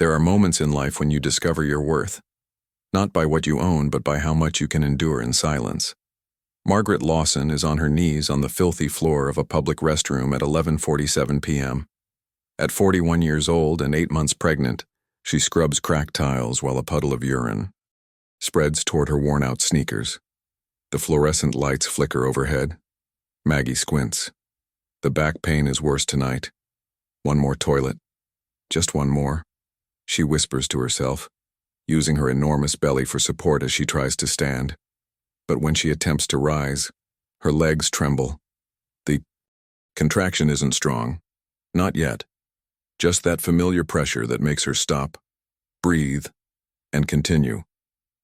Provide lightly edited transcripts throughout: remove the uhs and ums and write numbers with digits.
There are moments in life when you discover your worth, not by what you own, but by how much you can endure in silence. Margaret Lawson is on her knees on the filthy floor of a public restroom at 11:47 p.m. At 41 years old and 8 months pregnant, she scrubs cracked tiles while a puddle of urine spreads toward her worn-out sneakers. The fluorescent lights flicker overhead. Maggie squints. The back pain is worse tonight. One more toilet. Just one more, she whispers to herself, using her enormous belly for support as she tries to stand. But when she attempts to rise, her legs tremble. The contraction isn't strong. Not yet. Just that familiar pressure that makes her stop, breathe, and continue.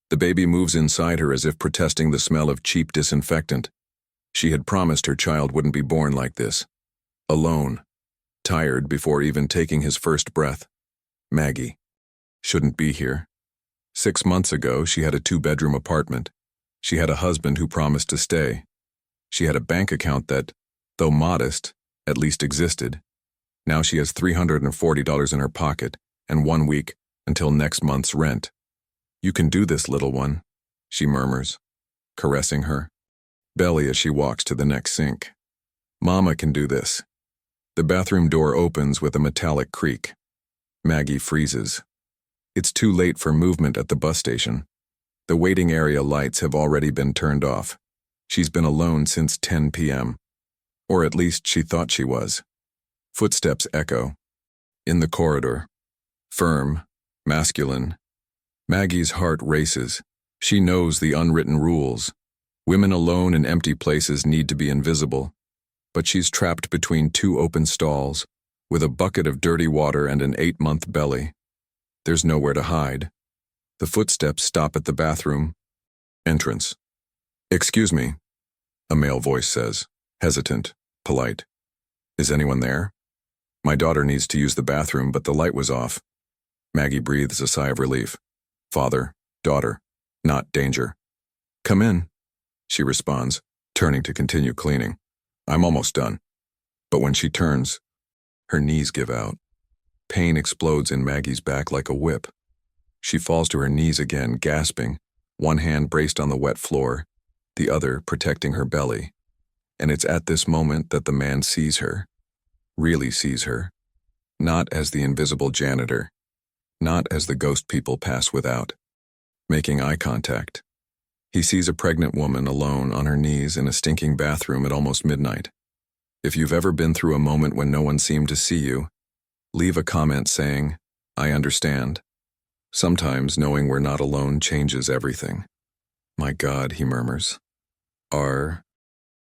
The baby moves inside her as if protesting the smell of cheap disinfectant. She had promised her child wouldn't be born like this. Alone. Tired before even taking his first breath. Maggie shouldn't be here. 6 months ago, she had a 2-bedroom apartment. She had a husband who promised to stay. She had a bank account that, though modest, at least existed. Now she has $340 in her pocket and 1 week until next month's rent. "You can do this, little one," she murmurs, caressing her belly as she walks to the next sink. "Mama can do this." The bathroom door opens with a metallic creak. Maggie freezes. It's too late for movement at the bus station. The waiting area lights have already been turned off. She's been alone since 10 p.m. Or at least she thought she was. Footsteps echo. In the corridor. Firm, masculine. Maggie's heart races. She knows the unwritten rules. Women alone in empty places need to be invisible. But she's trapped between 2 open stalls, with a bucket of dirty water and an 8-month belly. There's nowhere to hide. The footsteps stop at the bathroom entrance. "Excuse me," a male voice says, hesitant, polite. "Is anyone there? My daughter needs to use the bathroom, but the light was off." Maggie breathes a sigh of relief. Father, daughter, not danger. "Come in," she responds, turning to continue cleaning. "I'm almost done." But when she turns, her knees give out. Pain explodes in Maggie's back like a whip. She falls to her knees again, gasping, one hand braced on the wet floor, the other protecting her belly. And it's at this moment that the man sees her, really sees her, not as the invisible janitor, not as the ghost people pass without, making eye contact. He sees a pregnant woman alone on her knees in a stinking bathroom at almost midnight. If you've ever been through a moment when no one seemed to see you, leave a comment saying, "I understand." Sometimes knowing we're not alone changes everything. "My God," he murmurs. "Are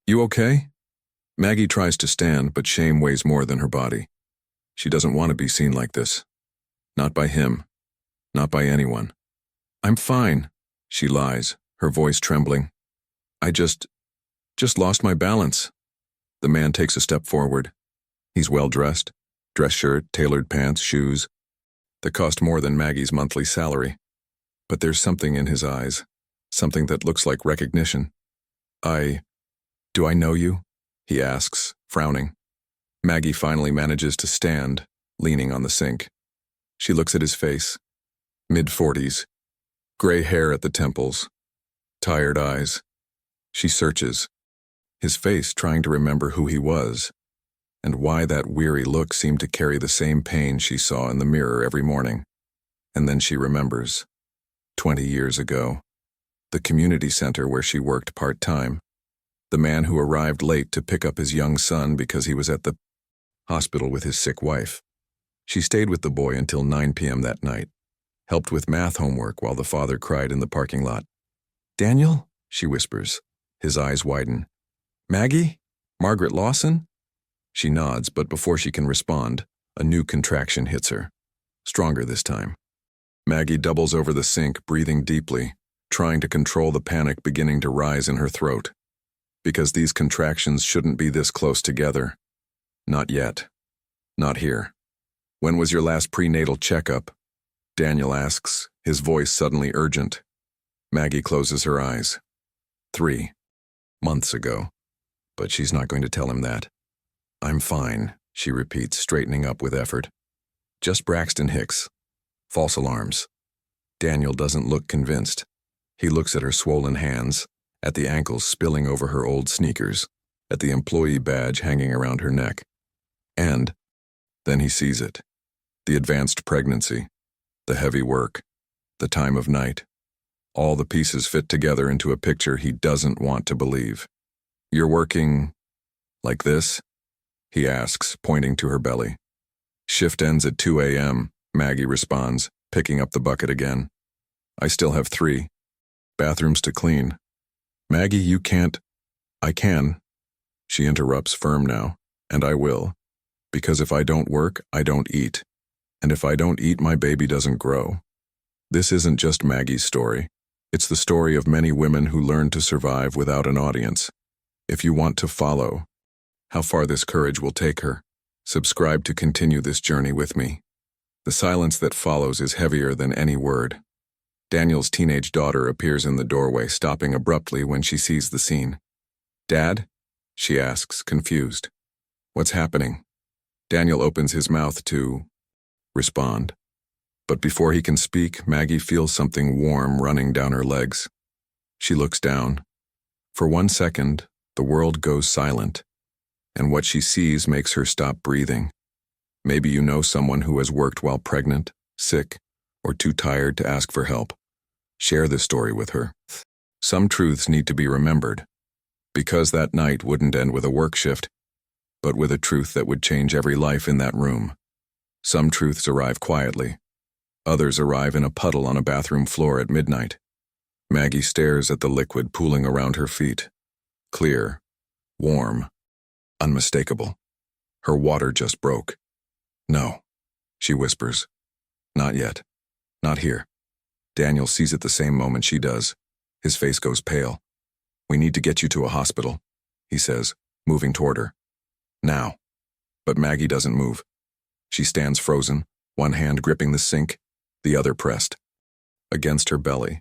you okay?" Maggie tries to stand, but shame weighs more than her body. She doesn't want to be seen like this. Not by him. Not by anyone. "I'm fine," she lies, her voice trembling. I just lost my balance." The man takes a step forward. He's well-dressed. Dress shirt, tailored pants, shoes. That cost more than Maggie's monthly salary. But there's something in his eyes. Something that looks like recognition. Do I know you?" he asks, frowning. Maggie finally manages to stand, leaning on the sink. She looks at his face. Mid-40s. Gray hair at the temples. Tired eyes. She searches. His face trying to remember who he was, and why that weary look seemed to carry the same pain she saw in the mirror every morning. And then she remembers. 20 years ago. The community center where she worked part-time. The man who arrived late to pick up his young son because he was at the hospital with his sick wife. She stayed with the boy until 9 p.m. that night, helped with math homework while the father cried in the parking lot. "Daniel?" she whispers. His eyes widen. "Maggie? Margaret Lawson?" She nods, but before she can respond, a new contraction hits her. Stronger this time. Maggie doubles over the sink, breathing deeply, trying to control the panic beginning to rise in her throat. Because these contractions shouldn't be this close together. Not yet. Not here. "When was your last prenatal checkup?" Daniel asks, his voice suddenly urgent. Maggie closes her eyes. 3 months ago. But she's not going to tell him that. "I'm fine," she repeats, straightening up with effort. "Just Braxton Hicks. False alarms. Daniel doesn't look convinced. He looks at her swollen hands, at the ankles spilling over her old sneakers, at the employee badge hanging around her neck. And then he sees it. The advanced pregnancy, the heavy work, the time of night. All the pieces fit together into a picture he doesn't want to believe. "You're working like this?" he asks, pointing to her belly. "Shift ends at 2 a.m., Maggie responds, picking up the bucket again. "I still have 3 bathrooms to clean." "Maggie, you can't." "I can." She interrupts, firm now. "And I will. Because if I don't work, I don't eat. And if I don't eat, my baby doesn't grow." This isn't just Maggie's story. It's the story of many women who learn to survive without an audience. If you want to follow how far this courage will take her, subscribe to continue this journey with me. The silence that follows is heavier than any word. Daniel's teenage daughter appears in the doorway, stopping abruptly when she sees the scene. "Dad?" she asks, confused. "What's happening?" Daniel opens his mouth to respond. But before he can speak, Maggie feels something warm running down her legs. She looks down. For 1 second, the world goes silent, and what she sees makes her stop breathing. Maybe you know someone who has worked while pregnant, sick, or too tired to ask for help. Share this story with her. Some truths need to be remembered, because that night wouldn't end with a work shift, but with a truth that would change every life in that room. Some truths arrive quietly. Others arrive in a puddle on a bathroom floor at midnight. Maggie stares at the liquid pooling around her feet. Clear, warm, unmistakable. Her water just broke. "No," she whispers. "Not yet. Not here." Daniel sees it the same moment she does. His face goes pale. "We need to get you to a hospital," he says, moving toward her. "Now." But Maggie doesn't move. She stands frozen, one hand gripping the sink, the other pressed against her belly.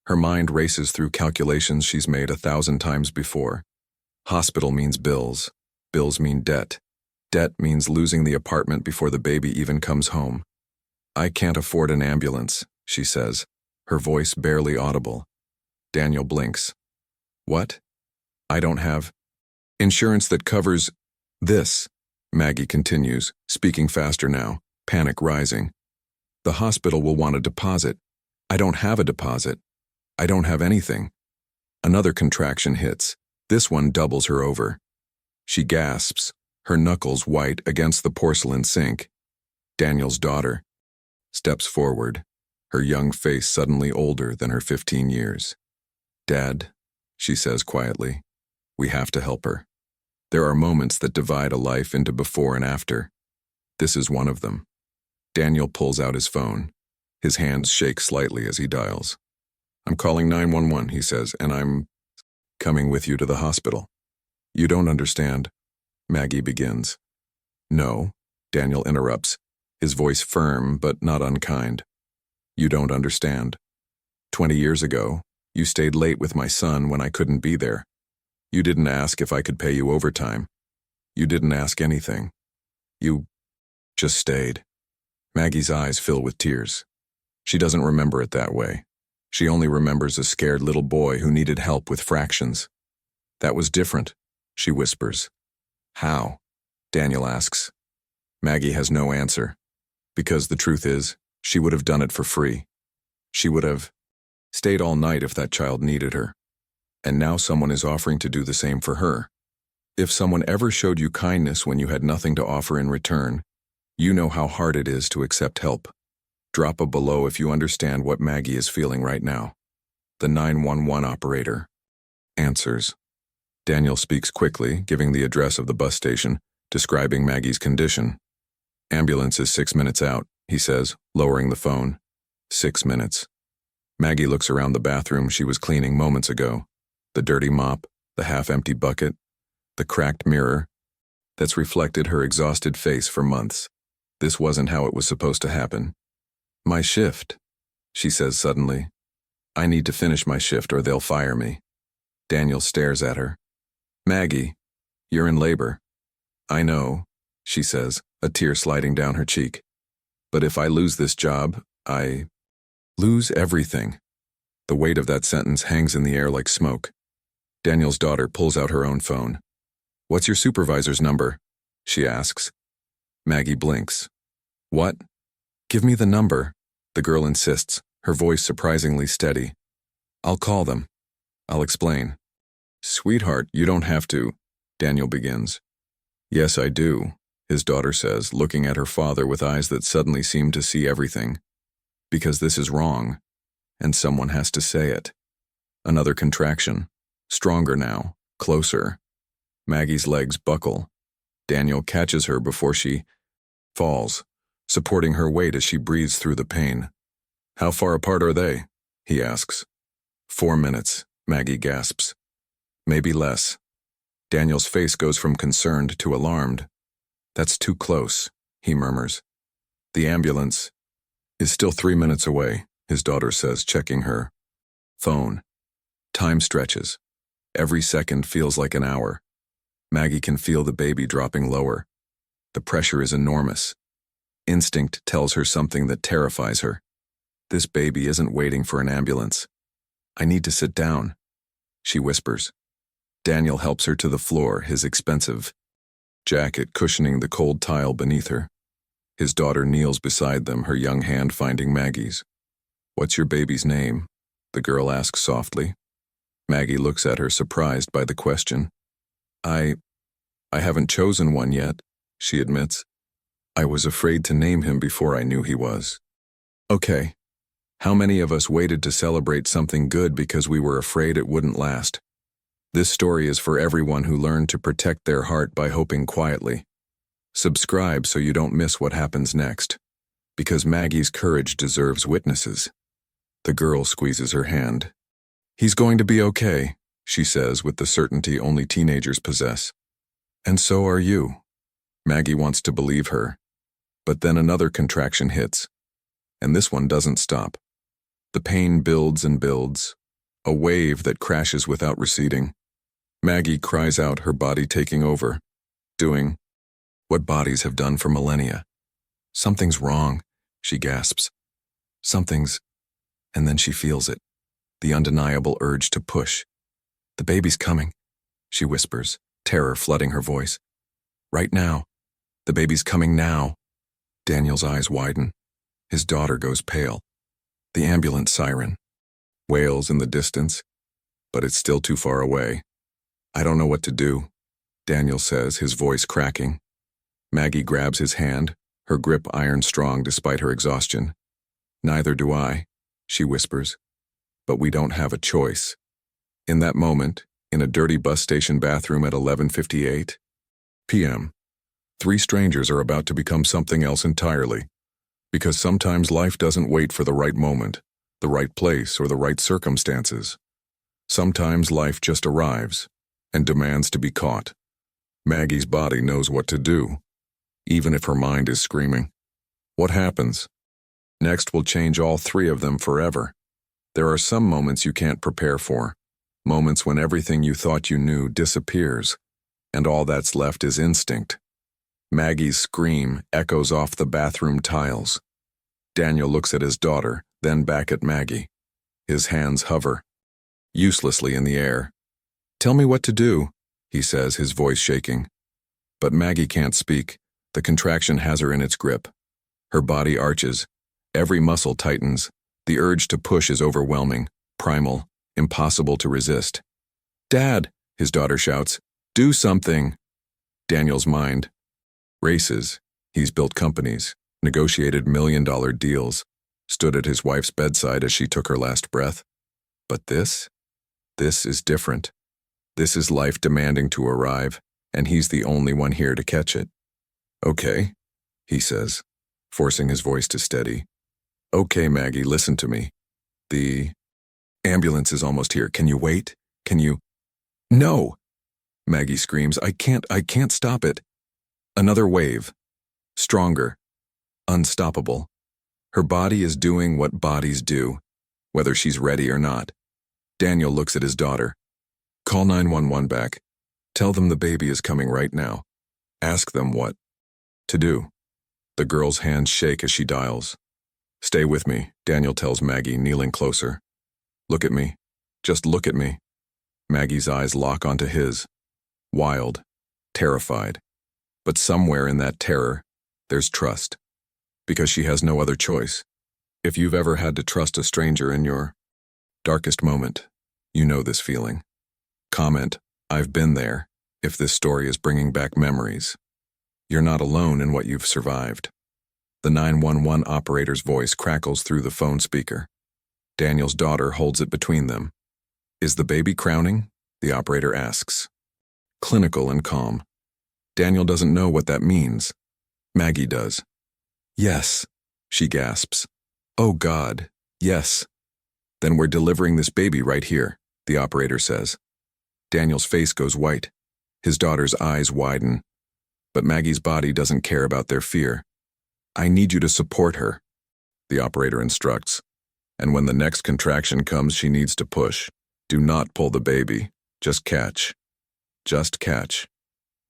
Her mind races through calculations she's made 1,000 times before. Hospital means bills. Bills mean debt. Debt means losing the apartment before the baby even comes home. "I can't afford an ambulance," she says, her voice barely audible. Daniel blinks. "What?" "I don't have insurance that covers this," Maggie continues, speaking faster now, panic rising. "The hospital will want a deposit. I don't have a deposit. I don't have anything." Another contraction hits. This one doubles her over. She gasps, her knuckles white against the porcelain sink. Daniel's daughter steps forward, her young face suddenly older than her 15 years. "Dad," she says quietly, "we have to help her." There are moments that divide a life into before and after. This is one of them. Daniel pulls out his phone. His hands shake slightly as he dials. "I'm calling 911, he says, "and I'm coming with you to the hospital." "You don't understand," Maggie begins. "No," Daniel interrupts, his voice firm but not unkind. "You don't understand. 20 years ago, you stayed late with my son when I couldn't be there. You didn't ask if I could pay you overtime. You didn't ask anything. You just stayed." Maggie's eyes fill with tears. She doesn't remember it that way. She only remembers a scared little boy who needed help with fractions. "That was different," she whispers. "How?" Daniel asks. Maggie has no answer, because the truth is, she would have done it for free. She would have stayed all night if that child needed her. And now someone is offering to do the same for her. If someone ever showed you kindness when you had nothing to offer in return, you know how hard it is to accept help. Drop a below if you understand what Maggie is feeling right now. The 911 operator answers. Daniel speaks quickly, giving the address of the bus station, describing Maggie's condition. "Ambulance is 6 minutes out," he says, lowering the phone. 6 minutes. Maggie looks around the bathroom she was cleaning moments ago. The dirty mop, the half-empty bucket, the cracked mirror that's reflected her exhausted face for months. This wasn't how it was supposed to happen. "My shift," she says suddenly. "I need to finish my shift or they'll fire me." Daniel stares at her. "Maggie, you're in labor." "I know," she says, a tear sliding down her cheek. "But if I lose this job, I lose everything. The weight of that sentence hangs in the air like smoke. Daniel's daughter pulls out her own phone. "What's your supervisor's number?" she asks. Maggie blinks. "What?" "Give me the number," the girl insists, her voice surprisingly steady. "I'll call them. I'll explain." "Sweetheart, you don't have to," Daniel begins. "Yes, I do," his daughter says, looking at her father with eyes that suddenly seem to see everything. "Because this is wrong, and someone has to say it." Another contraction. Stronger now, closer. Maggie's legs buckle. Daniel catches her before she falls, supporting her weight as she breathes through the pain. "How far apart are they?" he asks. 4 minutes, Maggie gasps. "Maybe less." Daniel's face goes from concerned to alarmed. "That's too close," he murmurs. "The ambulance is still 3 minutes away," his daughter says, checking her phone. Time stretches. Every second feels like an hour. Maggie can feel the baby dropping lower. The pressure is enormous. Instinct tells her something that terrifies her. This baby isn't waiting for an ambulance. "I need to sit down," she whispers. Daniel helps her to the floor, his expensive jacket cushioning the cold tile beneath her. His daughter kneels beside them, her young hand finding Maggie's. "What's your baby's name?" the girl asks softly. Maggie looks at her, surprised by the question. I haven't chosen one yet," she admits. "I was afraid to name him before I knew he was." "Okay. How many of us waited to celebrate something good because we were afraid it wouldn't last?" This story is for everyone who learned to protect their heart by hoping quietly. Subscribe so you don't miss what happens next. Because Maggie's courage deserves witnesses. The girl squeezes her hand. "He's going to be okay," she says with the certainty only teenagers possess. "And so are you." Maggie wants to believe her. But then another contraction hits. And this one doesn't stop. The pain builds and builds. A wave that crashes without receding. Maggie cries out, her body taking over. Doing what bodies have done for millennia. "Something's wrong," she gasps. "Something's..." And then she feels it. The undeniable urge to push. "The baby's coming," she whispers, terror flooding her voice. "Right now. The baby's coming now." Daniel's eyes widen. His daughter goes pale. The ambulance siren wails in the distance, but it's still too far away. "I don't know what to do," Daniel says, his voice cracking. Maggie grabs his hand, her grip iron strong despite her exhaustion. "Neither do I," she whispers. "But we don't have a choice." In that moment, in a dirty bus station bathroom at 11:58 p.m., 3 strangers are about to become something else entirely. Because sometimes life doesn't wait for the right moment, the right place, or the right circumstances. Sometimes life just arrives and demands to be caught. Maggie's body knows what to do, even if her mind is screaming. What happens next will change all 3 of them forever. There are some moments you can't prepare for, moments when everything you thought you knew disappears, and all that's left is instinct. Maggie's scream echoes off the bathroom tiles. Daniel looks at his daughter, then back at Maggie. His hands hover uselessly in the air. "Tell me what to do," he says, his voice shaking. But Maggie can't speak. The contraction has her in its grip. Her body arches. Every muscle tightens. The urge to push is overwhelming, primal, impossible to resist. "Dad," his daughter shouts, "do something." Daniel's mind races. He's built companies, negotiated million-dollar deals, stood at his wife's bedside as she took her last breath. But this is different. This is life demanding to arrive, and he's the only one here to catch it. "Okay," he says, forcing his voice to steady. "Okay, Maggie, listen to me. The ambulance is almost here. Can you wait? Can you..." "No!" Maggie screams. I can't stop it." Another wave. Stronger. Unstoppable. Her body is doing what bodies do, whether she's ready or not. Daniel looks at his daughter. "Call 911 back. Tell them the baby is coming right now. Ask them what to do." The girl's hands shake as she dials. Stay with me, Daniel tells Maggie, kneeling closer. Look at me. Just look at me. Maggie's eyes lock onto his. Wild. Terrified. But somewhere in that terror, there's trust. Because she has no other choice. If you've ever had to trust a stranger in your darkest moment, you know this feeling. Comment, I've been there, if this story is bringing back memories. You're not alone in what you've survived. The 911 operator's voice crackles through the phone speaker. Daniel's daughter holds it between them. Is the baby crowning? The operator asks. Clinical and calm. Daniel doesn't know what that means. Maggie does. Yes, she gasps. Oh God, yes. Then we're delivering this baby right here, the operator says. Daniel's face goes white. His daughter's eyes widen. But Maggie's body doesn't care about their fear. I need you to support her, the operator instructs. And when the next contraction comes, she needs to push. Do not pull the baby. Just catch. Just catch.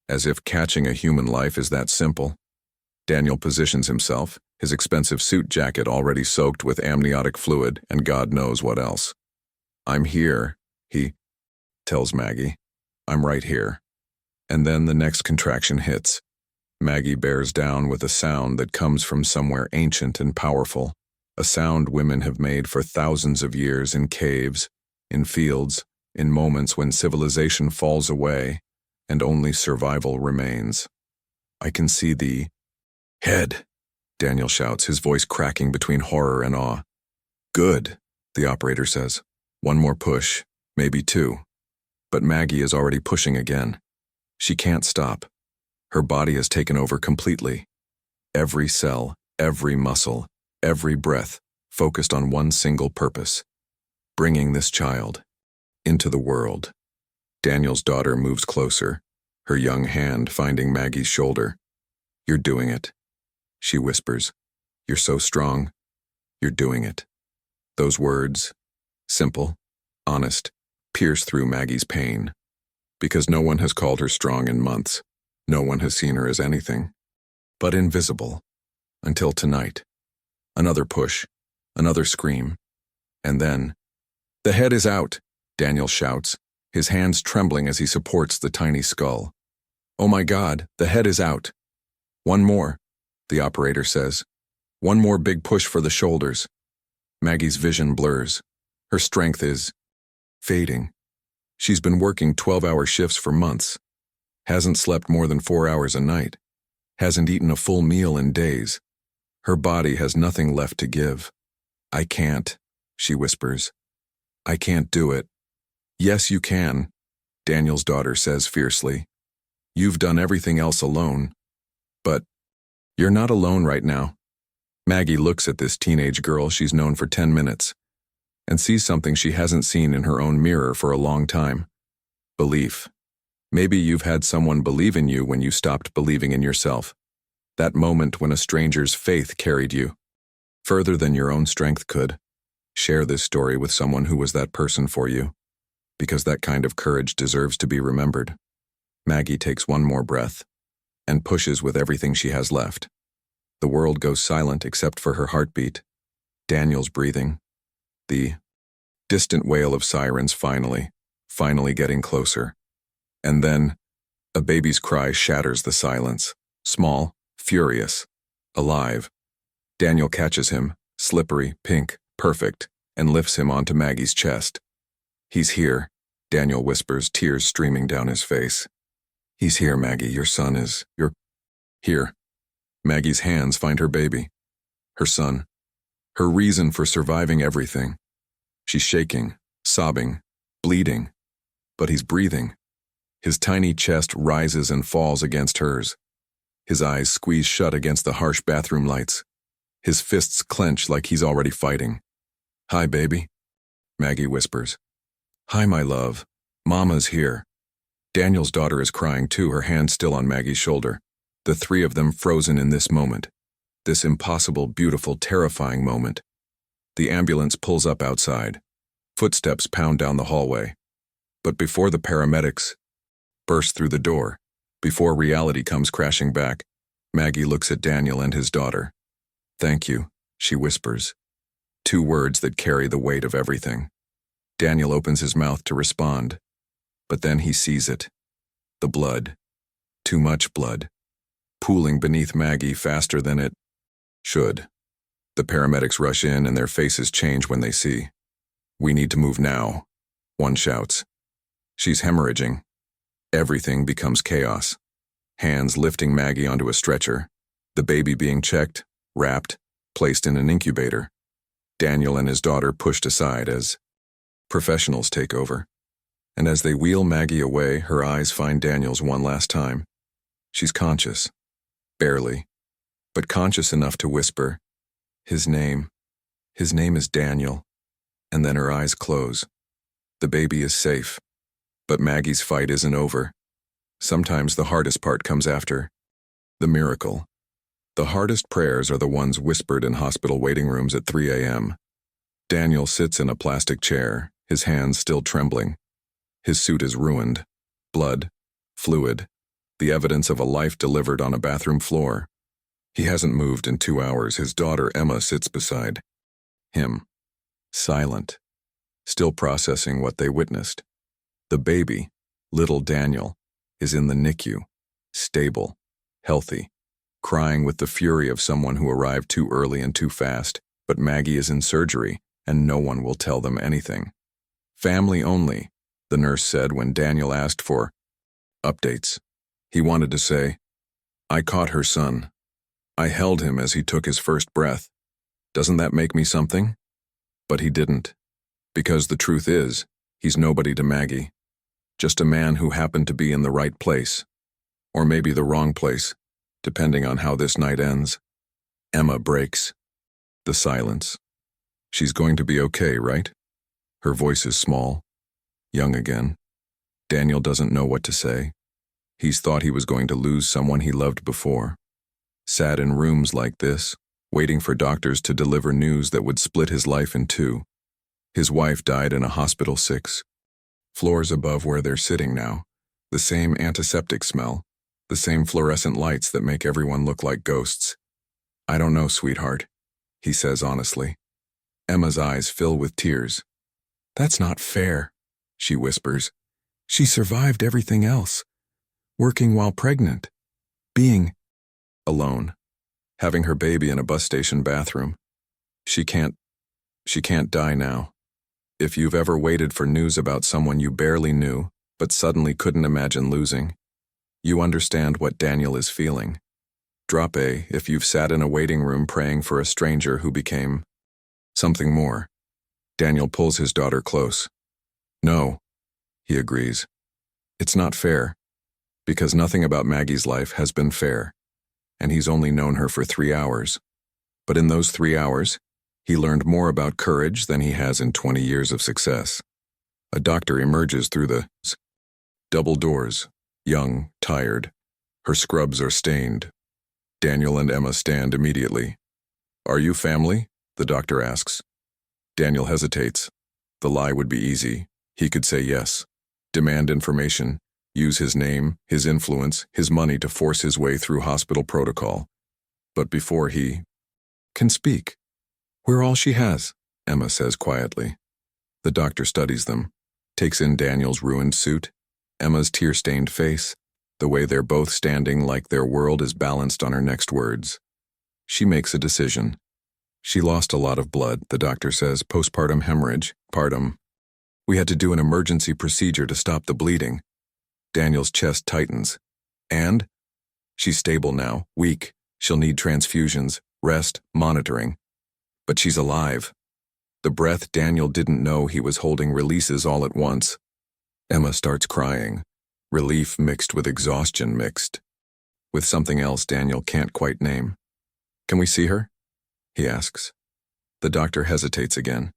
As if catching a human life is that simple. Daniel positions himself, his expensive suit jacket already soaked with amniotic fluid and God knows what else. I'm here, he tells Maggie. I'm right here. And then the next contraction hits. Maggie bears down with a sound that comes from somewhere ancient and powerful, a sound women have made for thousands of years in caves, in fields, in moments when civilization falls away and only survival remains. I can see the head, Daniel shouts, his voice cracking between horror and awe. Good, the operator says. One more push, maybe two. But Maggie is already pushing again. She can't stop. Her body has taken over completely. Every cell, every muscle, every breath, focused on one single purpose. Bringing this child into the world. Daniel's daughter moves closer, her young hand finding Maggie's shoulder. You're doing it, she whispers. You're so strong. You're doing it. Those words, simple, honest, pierce through Maggie's pain. Because no one has called her strong in months. No one has seen her as anything but invisible. Until tonight. Another push, another scream. And then, the head is out, Daniel shouts, his hands trembling as he supports the tiny skull. Oh my God, the head is out. One more, the operator says. One more big push for the shoulders. Maggie's vision blurs. Her strength is fading. She's been working 12-hour shifts for months. Hasn't slept more than 4 hours a night. Hasn't eaten a full meal in days. Her body has nothing left to give. I can't, she whispers. I can't do it. Yes, you can, Daniel's daughter says fiercely. You've done everything else alone. But you're not alone right now. Maggie looks at this teenage girl she's known for 10 minutes and sees something she hasn't seen in her own mirror for a long time. Belief. Maybe you've had someone believe in you when you stopped believing in yourself. That moment when a stranger's faith carried you further than your own strength could. Share this story with someone who was that person for you, because that kind of courage deserves to be remembered. Maggie takes one more breath and pushes with everything she has left. The world goes silent except for her heartbeat, Daniel's breathing, the distant wail of sirens finally getting closer. And then, a baby's cry shatters the silence, small, furious, alive. Daniel catches him, slippery, pink, perfect, and lifts him onto Maggie's chest. He's here, Daniel whispers, tears streaming down his face. He's here, Maggie, your son is, you're here. Maggie's hands find her baby, her son, her reason for surviving everything. She's shaking, sobbing, bleeding, but he's breathing. His tiny chest rises and falls against hers. His eyes squeeze shut against the harsh bathroom lights. His fists clench like he's already fighting. Hi, baby, Maggie whispers. Hi, my love. Mama's here. Daniel's daughter is crying too, her hand still on Maggie's shoulder. The three of them frozen in this moment. This impossible, beautiful, terrifying moment. The ambulance pulls up outside. Footsteps pound down the hallway. But before the paramedics burst through the door, before reality comes crashing back, Maggie looks at Daniel and his daughter. Thank you, she whispers. 2 words that carry the weight of everything. Daniel opens his mouth to respond, but then he sees it. The blood. Too much blood. Pooling beneath Maggie faster than it should. The paramedics rush in and their faces change when they see. "We need to move now," one shouts. She's hemorrhaging. Everything becomes chaos. Hands lifting Maggie onto a stretcher, the baby being checked, wrapped, placed in an incubator. Daniel and his daughter pushed aside as professionals take over. And as they wheel Maggie away, her eyes find Daniel's one last time. She's conscious. Barely. But conscious enough to whisper, "His name. His name is Daniel." And then her eyes close. The baby is safe. But Maggie's fight isn't over. Sometimes the hardest part comes after. The miracle. The hardest prayers are the ones whispered in hospital waiting rooms at 3 a.m. Daniel sits in a plastic chair, his hands still trembling. His suit is ruined. Blood. Fluid. The evidence of a life delivered on a bathroom floor. He hasn't moved in 2 hours. His daughter Emma sits beside him. Silent. Still processing what they witnessed. The baby, little Daniel, is in the NICU. Stable. Healthy. Crying with the fury of someone who arrived too early and too fast, but Maggie is in surgery, and no one will tell them anything. "Family only," the nurse said when Daniel asked for updates. He wanted to say, "I caught her son. I held him as he took his first breath. Doesn't that make me something?" But he didn't. Because the truth is, he's nobody to Maggie. Just a man who happened to be in the right place. Or maybe the wrong place, depending on how this night ends. Emma breaks. The silence. "She's going to be okay, right?" Her voice is small. Young again. Daniel doesn't know what to say. He's thought he was going to lose someone he loved before. Sat in rooms like this, waiting for doctors to deliver news that would split his life in 2. His wife died in a hospital 6 floors above where they're sitting now. The same antiseptic smell. The same fluorescent lights that make everyone look like ghosts. "I don't know, sweetheart," he says honestly. Emma's eyes fill with tears. "That's not fair," she whispers. "She survived everything else. Working while pregnant. Being alone. Having her baby in a bus station bathroom. She can't die now. If you've ever waited for news about someone you barely knew, but suddenly couldn't imagine losing, you understand what Daniel is feeling. Drop A if you've sat in a waiting room praying for a stranger who became something more. Daniel pulls his daughter close. "No," he agrees. "It's not fair. Because nothing about Maggie's life has been fair. And he's only known her for 3 hours. But in those 3 hours, he learned more about courage than he has in 20 years of success." A doctor emerges through the double doors, young, tired. Her scrubs are stained. Daniel and Emma stand immediately. "Are you family?" the doctor asks. Daniel hesitates. The lie would be easy. He could say yes. Demand information. Use his name, his influence, his money to force his way through hospital protocol. But before he can speak, "We're all she has," Emma says quietly. The doctor studies them, takes in Daniel's ruined suit, Emma's tear-stained face, the way they're both standing like their world is balanced on her next words. She makes a decision. "She lost a lot of blood," the doctor says, "postpartum hemorrhage, partum. We had to do an emergency procedure to stop the bleeding." Daniel's chest tightens. "And?" "She's stable now, weak. She'll need transfusions, rest, monitoring. But she's alive." The breath Daniel didn't know he was holding releases all at once. Emma starts crying. Relief mixed with exhaustion mixed. With something else Daniel can't quite name. "Can we see her?" he asks. The doctor hesitates again.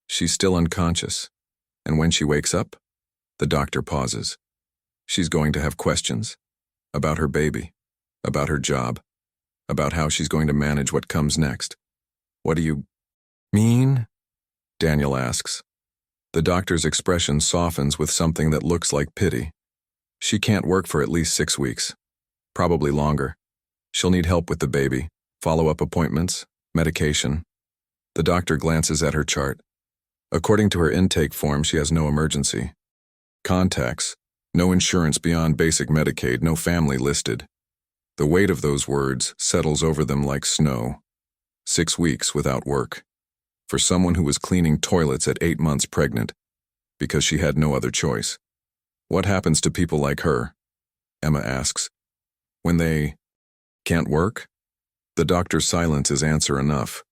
"She's still unconscious. And when she wakes up?" The doctor pauses. "She's going to have questions. About her baby. About her job. About how she's going to manage what comes next." "What do you mean?" Daniel asks. The doctor's expression softens with something that looks like pity. "She can't work for at least 6 weeks. Probably longer. She'll need help with the baby, follow-up appointments, Medication. The doctor glances at her chart. According to her intake form, she has no emergency. Contacts. No insurance beyond basic Medicaid, no family listed. The weight of those words settles over them like snow. 6 weeks without work. For someone who was cleaning toilets at 8 months pregnant, because she had no other choice. What happens to people like her? Emma asks. When they can't work? The doctor's silence is answer enough.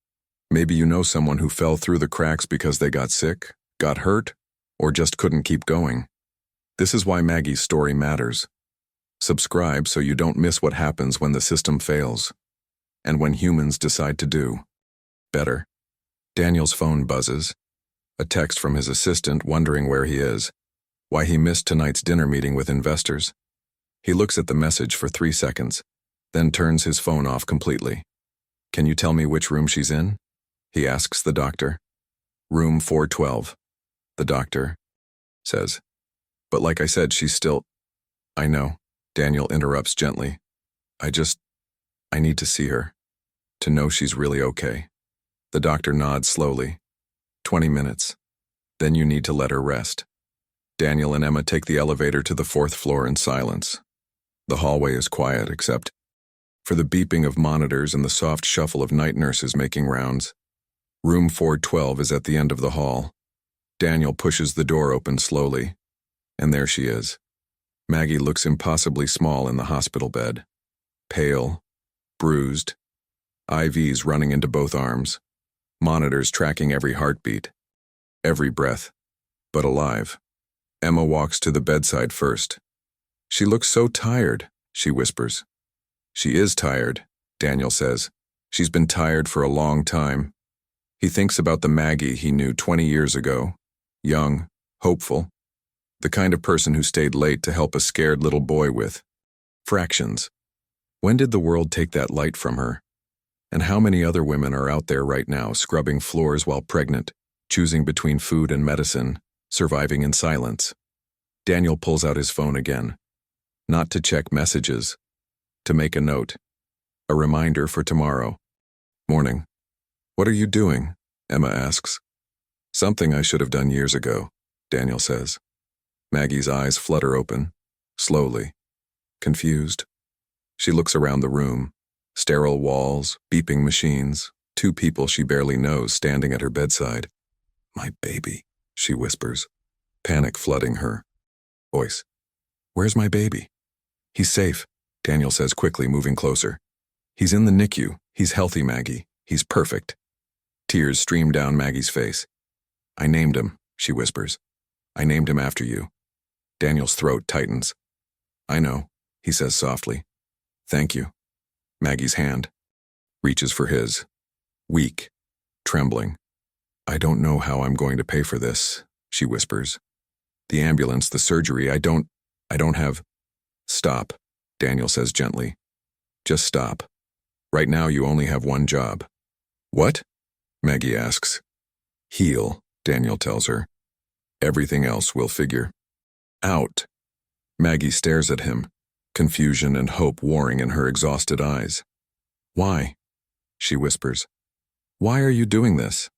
Maybe you know someone who fell through the cracks because they got sick, got hurt, or just couldn't keep going. This is why Maggie's story matters. Subscribe so you don't miss what happens when the system fails, and when humans decide to do better. Daniel's phone buzzes. A text from his assistant wondering where he is, why he missed tonight's dinner meeting with investors. He looks at the message for 3 seconds, then turns his phone off completely. Can you tell me which room she's in? He asks the doctor. Room 412. The doctor says. But like I said, she's still... I know, Daniel interrupts gently. I need to see her. To know she's really okay. The doctor nods slowly. 20 minutes. Then you need to let her rest. Daniel and Emma take the elevator to the 4th floor in silence. The hallway is quiet except for the beeping of monitors and the soft shuffle of night nurses making rounds. Room 412 is at the end of the hall. Daniel pushes the door open slowly. And there she is. Maggie looks impossibly small in the hospital bed. Pale, bruised, IVs running into both arms, monitors tracking every heartbeat, every breath, but alive. Emma walks to the bedside first. She looks so tired, she whispers. She is tired, Daniel says. She's been tired for a long time. He thinks about the Maggie he knew 20 years ago, young, hopeful, the kind of person who stayed late to help a scared little boy with fractions. When did the world take that light from her? And how many other women are out there right now scrubbing floors while pregnant, choosing between food and medicine, surviving in silence? Daniel pulls out his phone again. Not to check messages, to make a note. A reminder for tomorrow. Morning. What are you doing? Emma asks. Something I should have done years ago, Daniel says. Maggie's eyes flutter open, slowly, confused. She looks around the room. Sterile walls, beeping machines, 2 people she barely knows standing at her bedside. My baby, she whispers, panic flooding her voice. Where's my baby? He's safe, Daniel says quickly, moving closer. He's in the NICU. He's healthy, Maggie. He's perfect. Tears stream down Maggie's face. I named him, she whispers. I named him after you. Daniel's throat tightens. I know, he says softly. Thank you. Maggie's hand reaches for his, weak, trembling. I don't know how I'm going to pay for this, she whispers. The ambulance, the surgery, I don't have... Stop, Daniel says gently. Just stop. Right now you only have one job. What? Maggie asks. Heal, Daniel tells her. Everything else will figure out. Maggie stares at him, confusion and hope warring in her exhausted eyes. Why? She whispers. Why are you doing this?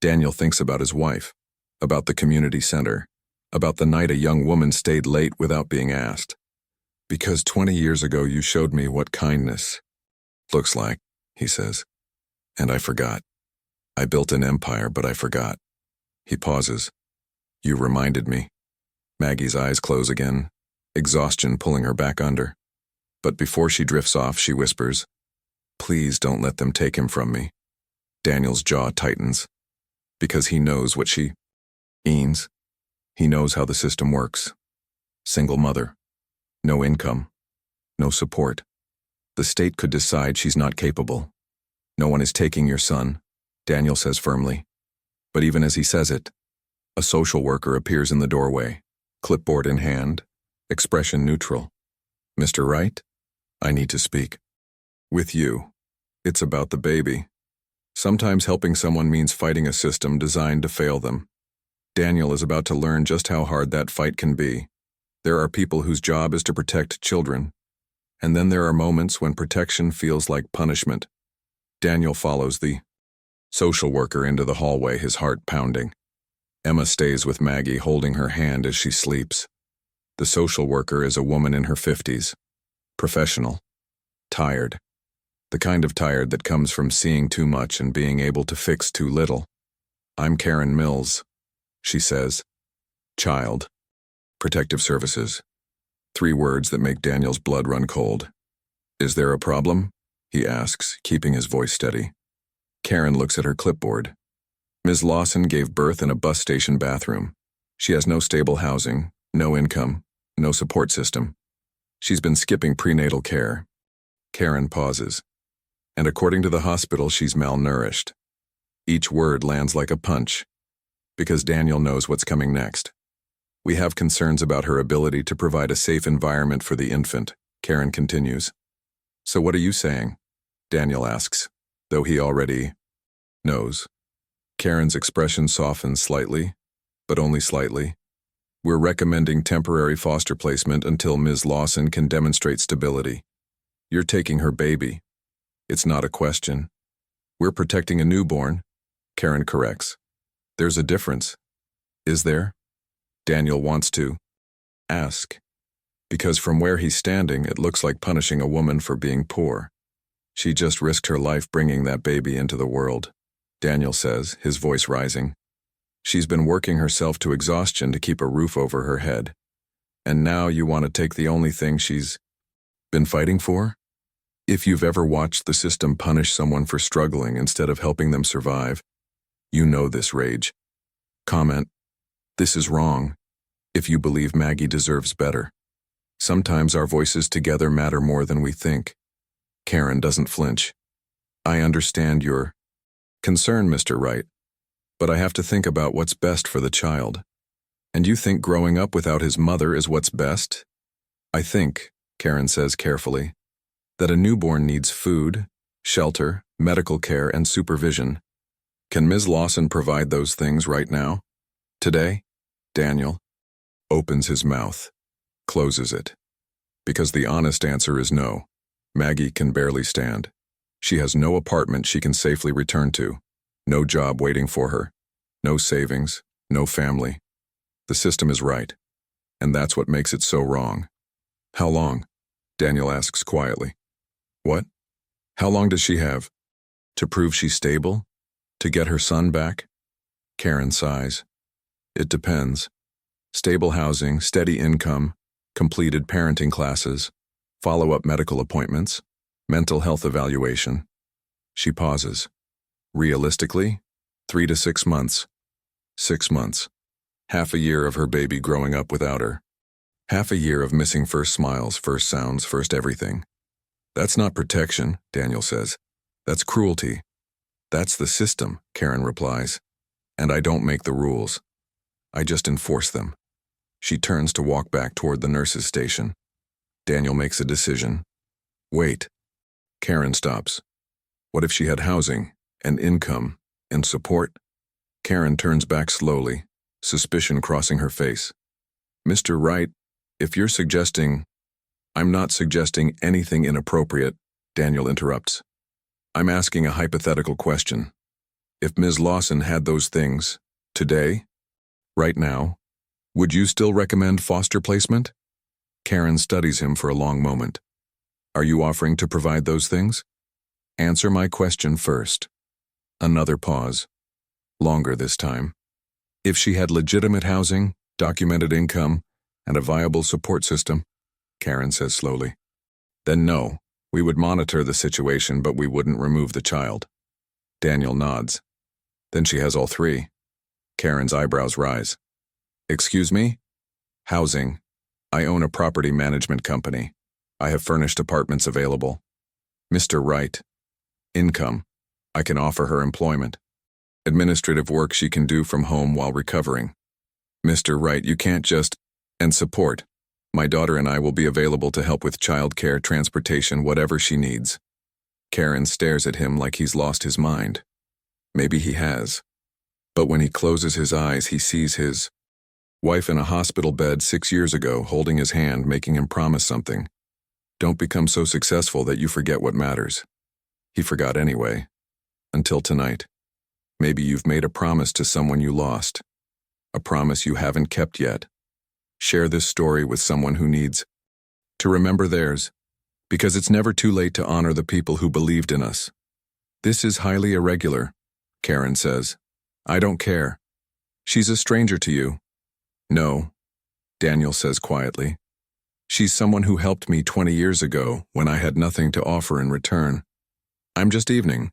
Daniel thinks about his wife, about the community center, about the night a young woman stayed late without being asked. Because 20 years ago you showed me what kindness looks like, he says. And I forgot. I built an empire, but I forgot. He pauses. You reminded me. Maggie's eyes close again, exhaustion pulling her back under. But before she drifts off, she whispers, Please don't let them take him from me. Daniel's jaw tightens, because he knows what she means. He knows how the system works. Single mother. No income. No support. The state could decide she's not capable. No one is taking your son, Daniel says firmly. But even as he says it, a social worker appears in the doorway, clipboard in hand, expression neutral. Mr. Wright, I need to speak. With you. It's about the baby. Sometimes helping someone means fighting a system designed to fail them. Daniel is about to learn just how hard that fight can be. There are people whose job is to protect children. And then there are moments when protection feels like punishment. Daniel follows the social worker into the hallway, his heart pounding. Emma stays with Maggie, holding her hand as she sleeps. The social worker is a woman in her 50s. Professional. Tired. The kind of tired that comes from seeing too much and being able to fix too little. "I'm Karen Mills," she says. "Child. Protective Services." 3 words that make Daniel's blood run cold. "Is there a problem?" he asks, keeping his voice steady. Karen looks at her clipboard. Ms. Lawson gave birth in a bus station bathroom. She has no stable housing, no income, no support system. She's been skipping prenatal care. Karen pauses. And according to the hospital, she's malnourished. Each word lands like a punch, because Daniel knows what's coming next. "We have concerns about her ability to provide a safe environment for the infant," Karen continues. "So what are you saying?" Daniel asks, though he already knows. Karen's expression softens slightly, but only slightly. "We're recommending temporary foster placement until Ms. Lawson can demonstrate stability. You're taking her baby. It's not a question. We're protecting a newborn," Karen corrects. "There's a difference. Is there?" Daniel wants to ask, because from where he's standing, it looks like punishing a woman for being poor. She just risked her life bringing that baby into the world, Daniel says, his voice rising. "She's been working herself to exhaustion to keep a roof over her head. And now you want to take the only thing she's been fighting for? If you've ever watched the system punish someone for struggling instead of helping them survive, you know this rage. Comment, this is wrong, if you believe Maggie deserves better. Sometimes our voices together matter more than we think." Karen doesn't flinch. "I understand your concern, Mr. Wright, but I have to think about what's best for the child. And you think growing up without his mother is what's best?" "I think," Karen says carefully, "that a newborn needs food, shelter, medical care, and supervision. Can Ms. Lawson provide those things right now? Today?" Daniel opens his mouth, closes it. Because the honest answer is no. Maggie can barely stand. She has no apartment she can safely return to, no job waiting for her, no savings, no family. The system is right, and that's what makes it so wrong. "How long?" Daniel asks quietly. "What? How long does she have? To prove she's stable? To get her son back?" Karen sighs. "It depends. Stable housing, steady income, completed parenting classes, follow-up medical appointments, mental health evaluation." She pauses. "Realistically, 3 to 6 months. 6 months. Half a year of her baby growing up without her. Half a year of missing first smiles, first sounds, first everything. That's not protection," Daniel says. "That's cruelty." "That's the system," Karen replies. "And I don't make the rules. I just enforce them." She turns to walk back toward the nurse's station. Daniel makes a decision. "Wait." Karen stops. "What if she had housing, and income, and support?" Karen turns back slowly, suspicion crossing her face. "Mr. Wright, if you're suggesting—" "I'm not suggesting anything inappropriate," Daniel interrupts. "I'm asking a hypothetical question. If Ms. Lawson had those things, today, right now, would you still recommend foster placement?" Karen studies him for a long moment. "Are you offering to provide those things? Answer my question first." Another pause. Longer this time. "If she had legitimate housing, documented income, and a viable support system," Karen says slowly, "then no, we would monitor the situation, but we wouldn't remove the child." Daniel nods. "Then she has all 3. Karen's eyebrows rise. "Excuse me?" "Housing. I own a property management company. I have furnished apartments available." "Mr. Wright." "Income. I can offer her employment. Administrative work she can do from home while recovering." "Mr. Wright, you can't just—" "And support. My daughter and I will be available to help with childcare, transportation, whatever she needs." Karen stares at him like he's lost his mind. Maybe he has. But when he closes his eyes, he sees his wife in a hospital bed 6 years ago, holding his hand, making him promise something. Don't become so successful that you forget what matters. He forgot anyway. Until tonight. Maybe you've made a promise to someone you lost. A promise you haven't kept yet. Share this story with someone who needs to remember theirs, because it's never too late to honor the people who believed in us. This is highly irregular, Karen says. I don't care. She's a stranger to you. No, Daniel says quietly. She's someone who helped me 20 years ago when I had nothing to offer in return. I'm just evening.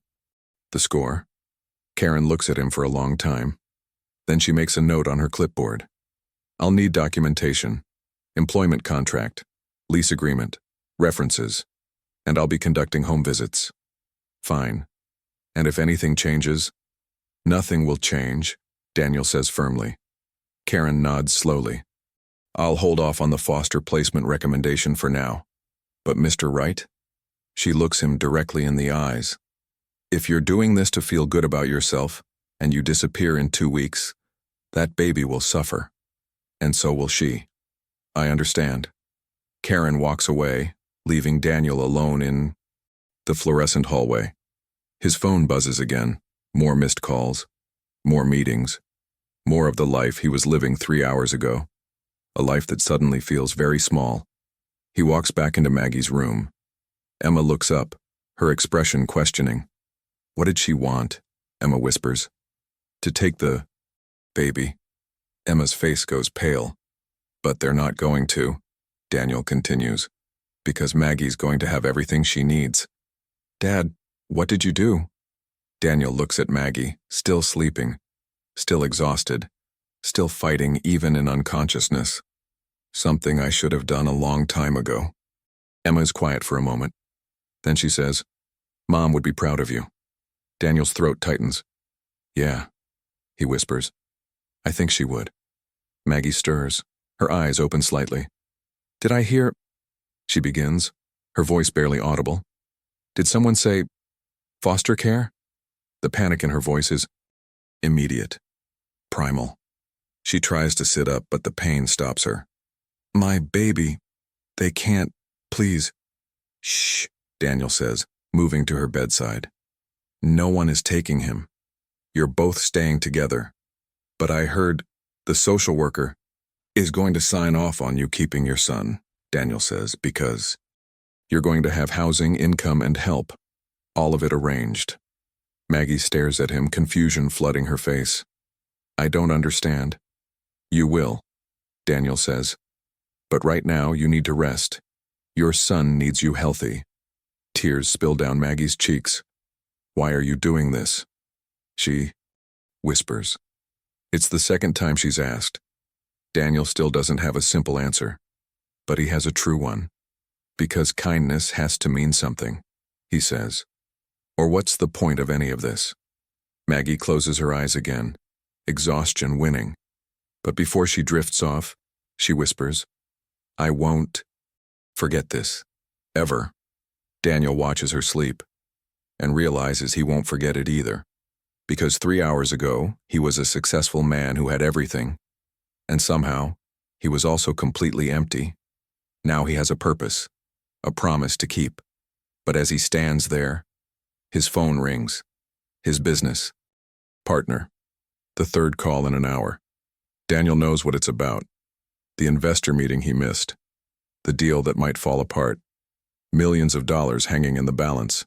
The score? Karen looks at him for a long time. Then she makes a note on her clipboard. I'll need documentation, employment contract, lease agreement, references, and I'll be conducting home visits. Fine. And if anything changes? Nothing will change, Daniel says firmly. Karen nods slowly. I'll hold off on the foster placement recommendation for now. But Mr. Wright? She looks him directly in the eyes. If you're doing this to feel good about yourself, and you disappear in 2 weeks, that baby will suffer. And so will she. I understand. Karen walks away, leaving Daniel alone in the fluorescent hallway. His phone buzzes again. More missed calls. More meetings. More of the life he was living 3 hours ago. A life that suddenly feels very small. He walks back into Maggie's room. Emma looks up, her expression questioning. What did she want? Emma whispers. To take the baby. Emma's face goes pale. But they're not going to, Daniel continues, because Maggie's going to have everything she needs. Dad, what did you do? Daniel looks at Maggie, still sleeping, still exhausted, still fighting even in unconsciousness. Something I should have done a long time ago. Emma's quiet for a moment. Then she says, Mom would be proud of you. Daniel's throat tightens. Yeah, he whispers. I think she would. Maggie stirs, her eyes open slightly. Did I hear? She begins, her voice barely audible. Did someone say, foster care? The panic in her voice is immediate, primal. She tries to sit up, but the pain stops her. My baby. They can't, please. Shh, Daniel says, moving to her bedside. No one is taking him. You're both staying together. But I heard the social worker is going to sign off on you keeping your son, Daniel says, because you're going to have housing, income, and help. All of it arranged. Maggie stares at him, confusion flooding her face. I don't understand. You will, Daniel says. But right now you need to rest. Your son needs you healthy. Tears spill down Maggie's cheeks. Why are you doing this? She whispers. It's the second time she's asked. Daniel still doesn't have a simple answer. But he has a true one. Because kindness has to mean something, he says. Or what's the point of any of this? Maggie closes her eyes again, exhaustion winning. But before she drifts off, she whispers, I won't forget this, ever. Daniel watches her sleep and realizes he won't forget it either. Because 3 hours ago, he was a successful man who had everything. And somehow, he was also completely empty. Now he has a purpose, a promise to keep. But as he stands there, his phone rings. His business partner. The third call in an hour. Daniel knows what it's about. The investor meeting he missed. The deal that might fall apart. Millions of dollars hanging in the balance.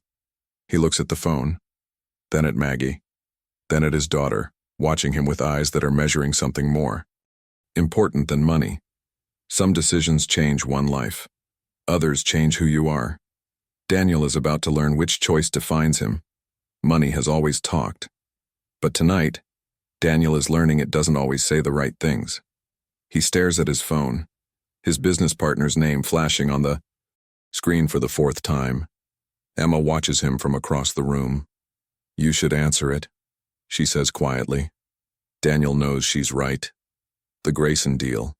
He looks at the phone, then at Maggie, then at his daughter, watching him with eyes that are measuring something more important than money. Some decisions change one life. Others change who you are. Daniel is about to learn which choice defines him. Money has always talked. But tonight, Daniel is learning it doesn't always say the right things. He stares at his phone, his business partner's name flashing on the screen for the 4th time. Emma watches him from across the room. You should answer it, she says quietly. Daniel knows she's right. The Grayson deal.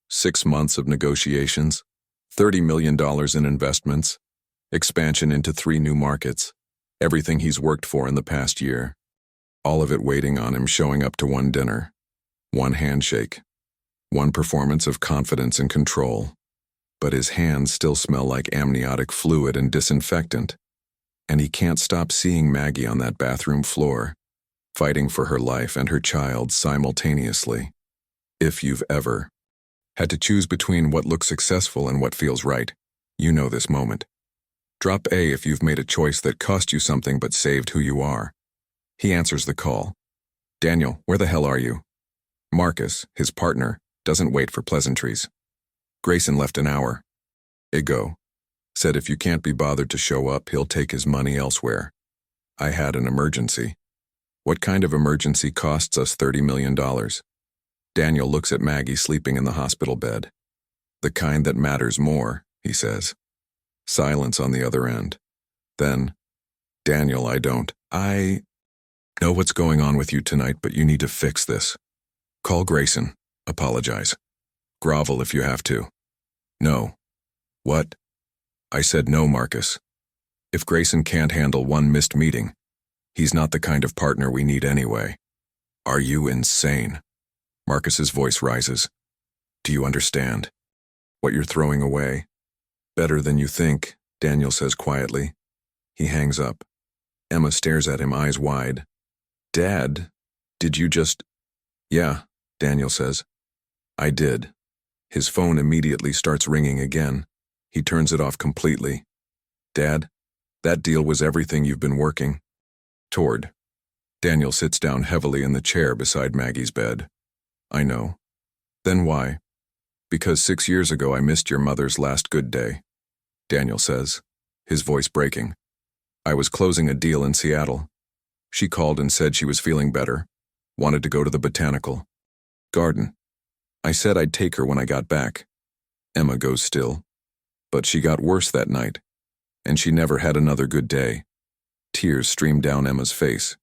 6 months of negotiations, $30 million in investments, expansion into 3 new markets, everything he's worked for in the past year. All of it waiting on him, showing up to one dinner, one handshake, one performance of confidence and control. But his hands still smell like amniotic fluid and disinfectant. and he can't stop seeing Maggie on that bathroom floor, fighting for her life and her child simultaneously. If you've ever had to choose between what looks successful and what feels right, you know this moment. Drop A if you've made a choice that cost you something but saved who you are. He answers the call. Daniel, where the hell are you? Marcus, his partner, doesn't wait for pleasantries. Grayson left an hour ago. Said if you can't be bothered to show up, he'll take his money elsewhere. I had an emergency. What kind of emergency costs us $30 million? Daniel looks at Maggie sleeping in the hospital bed. The kind that matters more, he says. Silence on the other end. Then, Daniel, I know what's going on with you tonight, but you need to fix this. Call Grayson. Apologize. Grovel if you have to. No. What? I said no, Marcus. If Grayson can't handle one missed meeting, he's not the kind of partner we need anyway. Are you insane? Marcus's voice rises. Do you understand what you're throwing away? Better than you think, Daniel says quietly. He hangs up. Emma stares at him, eyes wide. Dad, did you just... Yeah, Daniel says. I did. His phone immediately starts ringing again. He turns it off completely. Dad, that deal was everything you've been working toward. Daniel sits down heavily in the chair beside Maggie's bed. I know. Then why? Because 6 years ago I missed your mother's last good day, Daniel says, his voice breaking. I was closing a deal in Seattle. She called and said she was feeling better, wanted to go to the botanical garden. I said I'd take her when I got back. Emma goes still. But she got worse that night, and she never had another good day. Tears stream down Emma's face.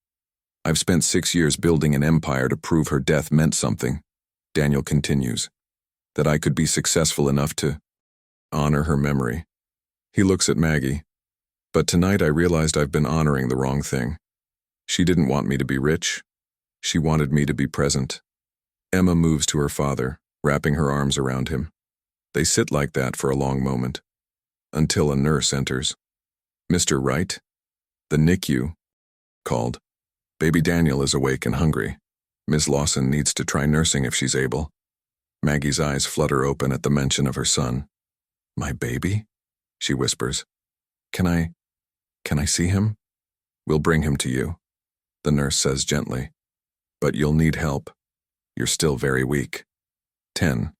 I've spent 6 years building an empire to prove her death meant something, Daniel continues, that I could be successful enough to honor her memory. He looks at Maggie. But tonight I realized I've been honoring the wrong thing. She didn't want me to be rich. She wanted me to be present. Emma moves to her father, wrapping her arms around him. They sit like that for a long moment, until a nurse enters. Mr. Wright? The NICU called. Baby Daniel is awake and hungry. Miss Lawson needs to try nursing if she's able. Maggie's eyes flutter open at the mention of her son. My baby? She whispers. Can I see him? We'll bring him to you, the nurse says gently. But you'll need help. You're still very weak. 10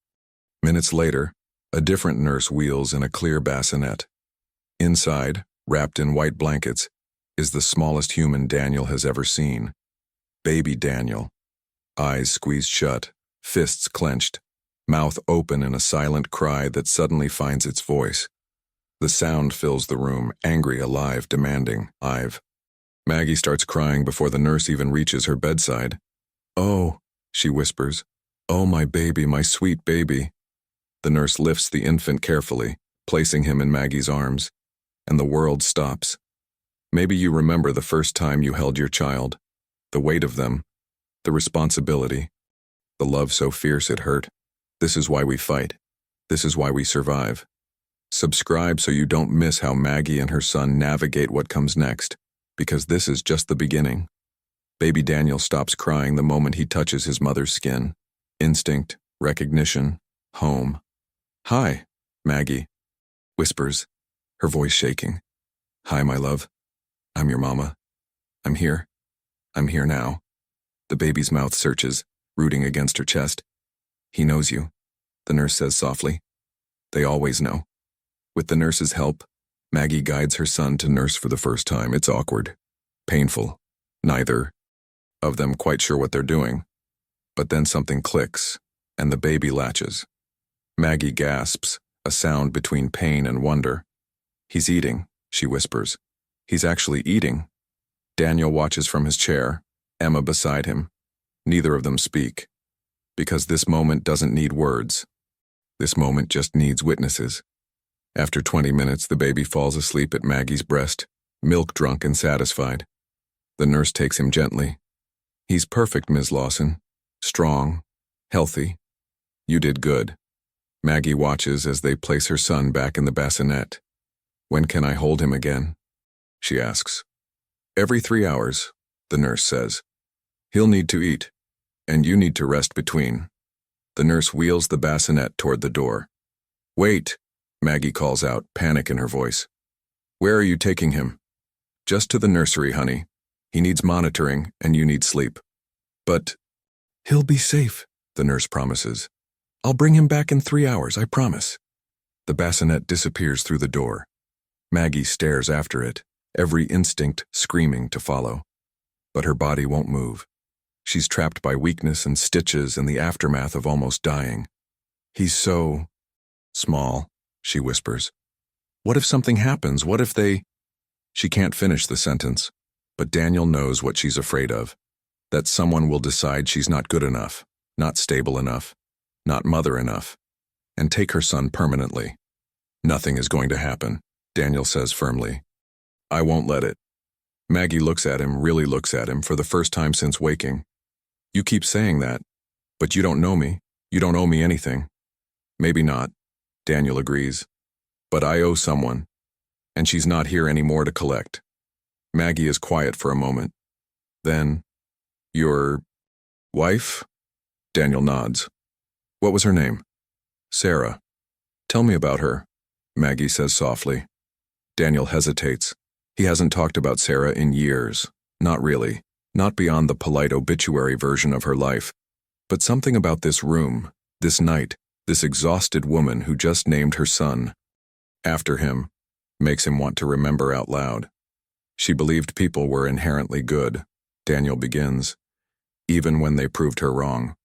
minutes later, a different nurse wheels in a clear bassinet. Inside, wrapped in white blankets, is the smallest human Daniel has ever seen. Baby Daniel. Eyes squeezed shut, fists clenched, mouth open in a silent cry that suddenly finds its voice. The sound fills the room, angry, alive, demanding, I've. Maggie starts crying before the nurse even reaches her bedside. Oh, she whispers. Oh, my baby, my sweet baby. The nurse lifts the infant carefully, placing him in Maggie's arms, and the world stops. Maybe you remember the first time you held your child, the weight of them, the responsibility, the love so fierce it hurt. This is why we fight. This is why we survive. Subscribe so you don't miss how Maggie and her son navigate what comes next, because this is just the beginning. Baby Daniel stops crying the moment he touches his mother's skin. Instinct, recognition, home. Hi, Maggie whispers, her voice shaking. Hi, my love. I'm your mama. I'm here. I'm here now. The baby's mouth searches, rooting against her chest. He knows you, the nurse says softly. They always know. With the nurse's help, Maggie guides her son to nurse for the first time. It's awkward, painful, neither of them quite sure what they're doing. But then something clicks, and the baby latches. Maggie gasps, a sound between pain and wonder. He's eating, she whispers. He's actually eating. Daniel watches from his chair, Emma beside him. Neither of them speak, because this moment doesn't need words. This moment just needs witnesses. After 20 minutes, the baby falls asleep at Maggie's breast, milk-drunk and satisfied. The nurse takes him gently. He's perfect, Ms. Lawson. Strong, healthy. You did good. Maggie watches as they place her son back in the bassinet. When can I hold him again? she asks. Every 3 hours, the nurse says. He'll need to eat, and you need to rest between. The nurse wheels the bassinet toward the door. Wait, Maggie calls out, panic in her voice. Where are you taking him? Just to the nursery, honey. He needs monitoring, and you need sleep. But he'll be safe, the nurse promises. I'll bring him back in 3 hours, I promise. The bassinet disappears through the door. Maggie stares after it, every instinct screaming to follow. But her body won't move. She's trapped by weakness and stitches and the aftermath of almost dying. He's so small, she whispers. What if something happens? What if they... She can't finish the sentence, but Daniel knows what she's afraid of. That someone will decide she's not good enough, not stable enough, not mother enough, and take her son permanently. Nothing is going to happen, Daniel says firmly. I won't let it. Maggie looks at him, really looks at him, for the first time since waking. You keep saying that, but you don't know me. You don't owe me anything. Maybe not, Daniel agrees. But I owe someone, and she's not here anymore to collect. Maggie is quiet for a moment. Then, your wife? Daniel nods. What was her name? Sarah. Tell me about her, Maggie says softly. Daniel hesitates. He hasn't talked about Sarah in years. Not really. Not beyond the polite obituary version of her life. But something about this room, this night, this exhausted woman who just named her son after him, makes him want to remember out loud. She believed people were inherently good, Daniel begins, even when they proved her wrong.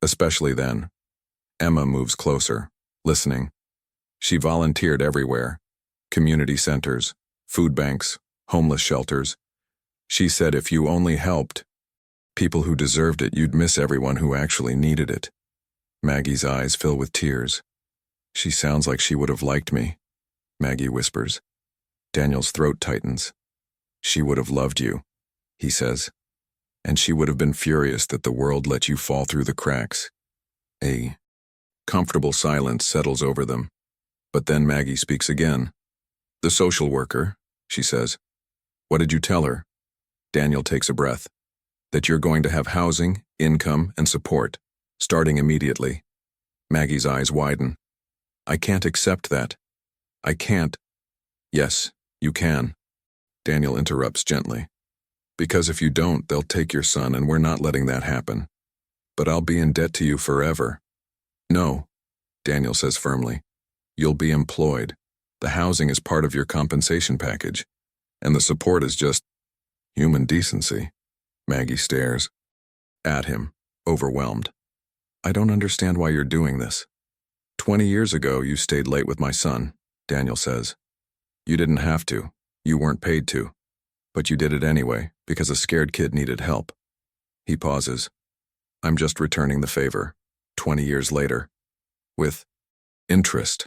Especially then. Emma moves closer, listening. She volunteered everywhere. Community centers, food banks, homeless shelters. She said if you only helped people who deserved it, you'd miss everyone who actually needed it. Maggie's eyes fill with tears. She sounds like she would have liked me, Maggie whispers. Daniel's throat tightens. She would have loved you, he says. And she would have been furious that the world let you fall through the cracks. A comfortable silence settles over them. But then Maggie speaks again. The social worker, she says. What did you tell her? Daniel takes a breath. That you're going to have housing, income, and support, starting immediately. Maggie's eyes widen. I can't accept that. I can't. Yes, you can. Daniel interrupts gently. Because if you don't, they'll take your son, and we're not letting that happen. But I'll be in debt to you forever. No, Daniel says firmly. You'll be employed. The housing is part of your compensation package, and the support is just human decency. Maggie stares at him, overwhelmed. I don't understand why you're doing this. 20 years ago, you stayed late with my son, Daniel says. You didn't have to. You weren't paid to. But you did it anyway, because a scared kid needed help. He pauses. I'm just returning the favor, 20 years later. With interest.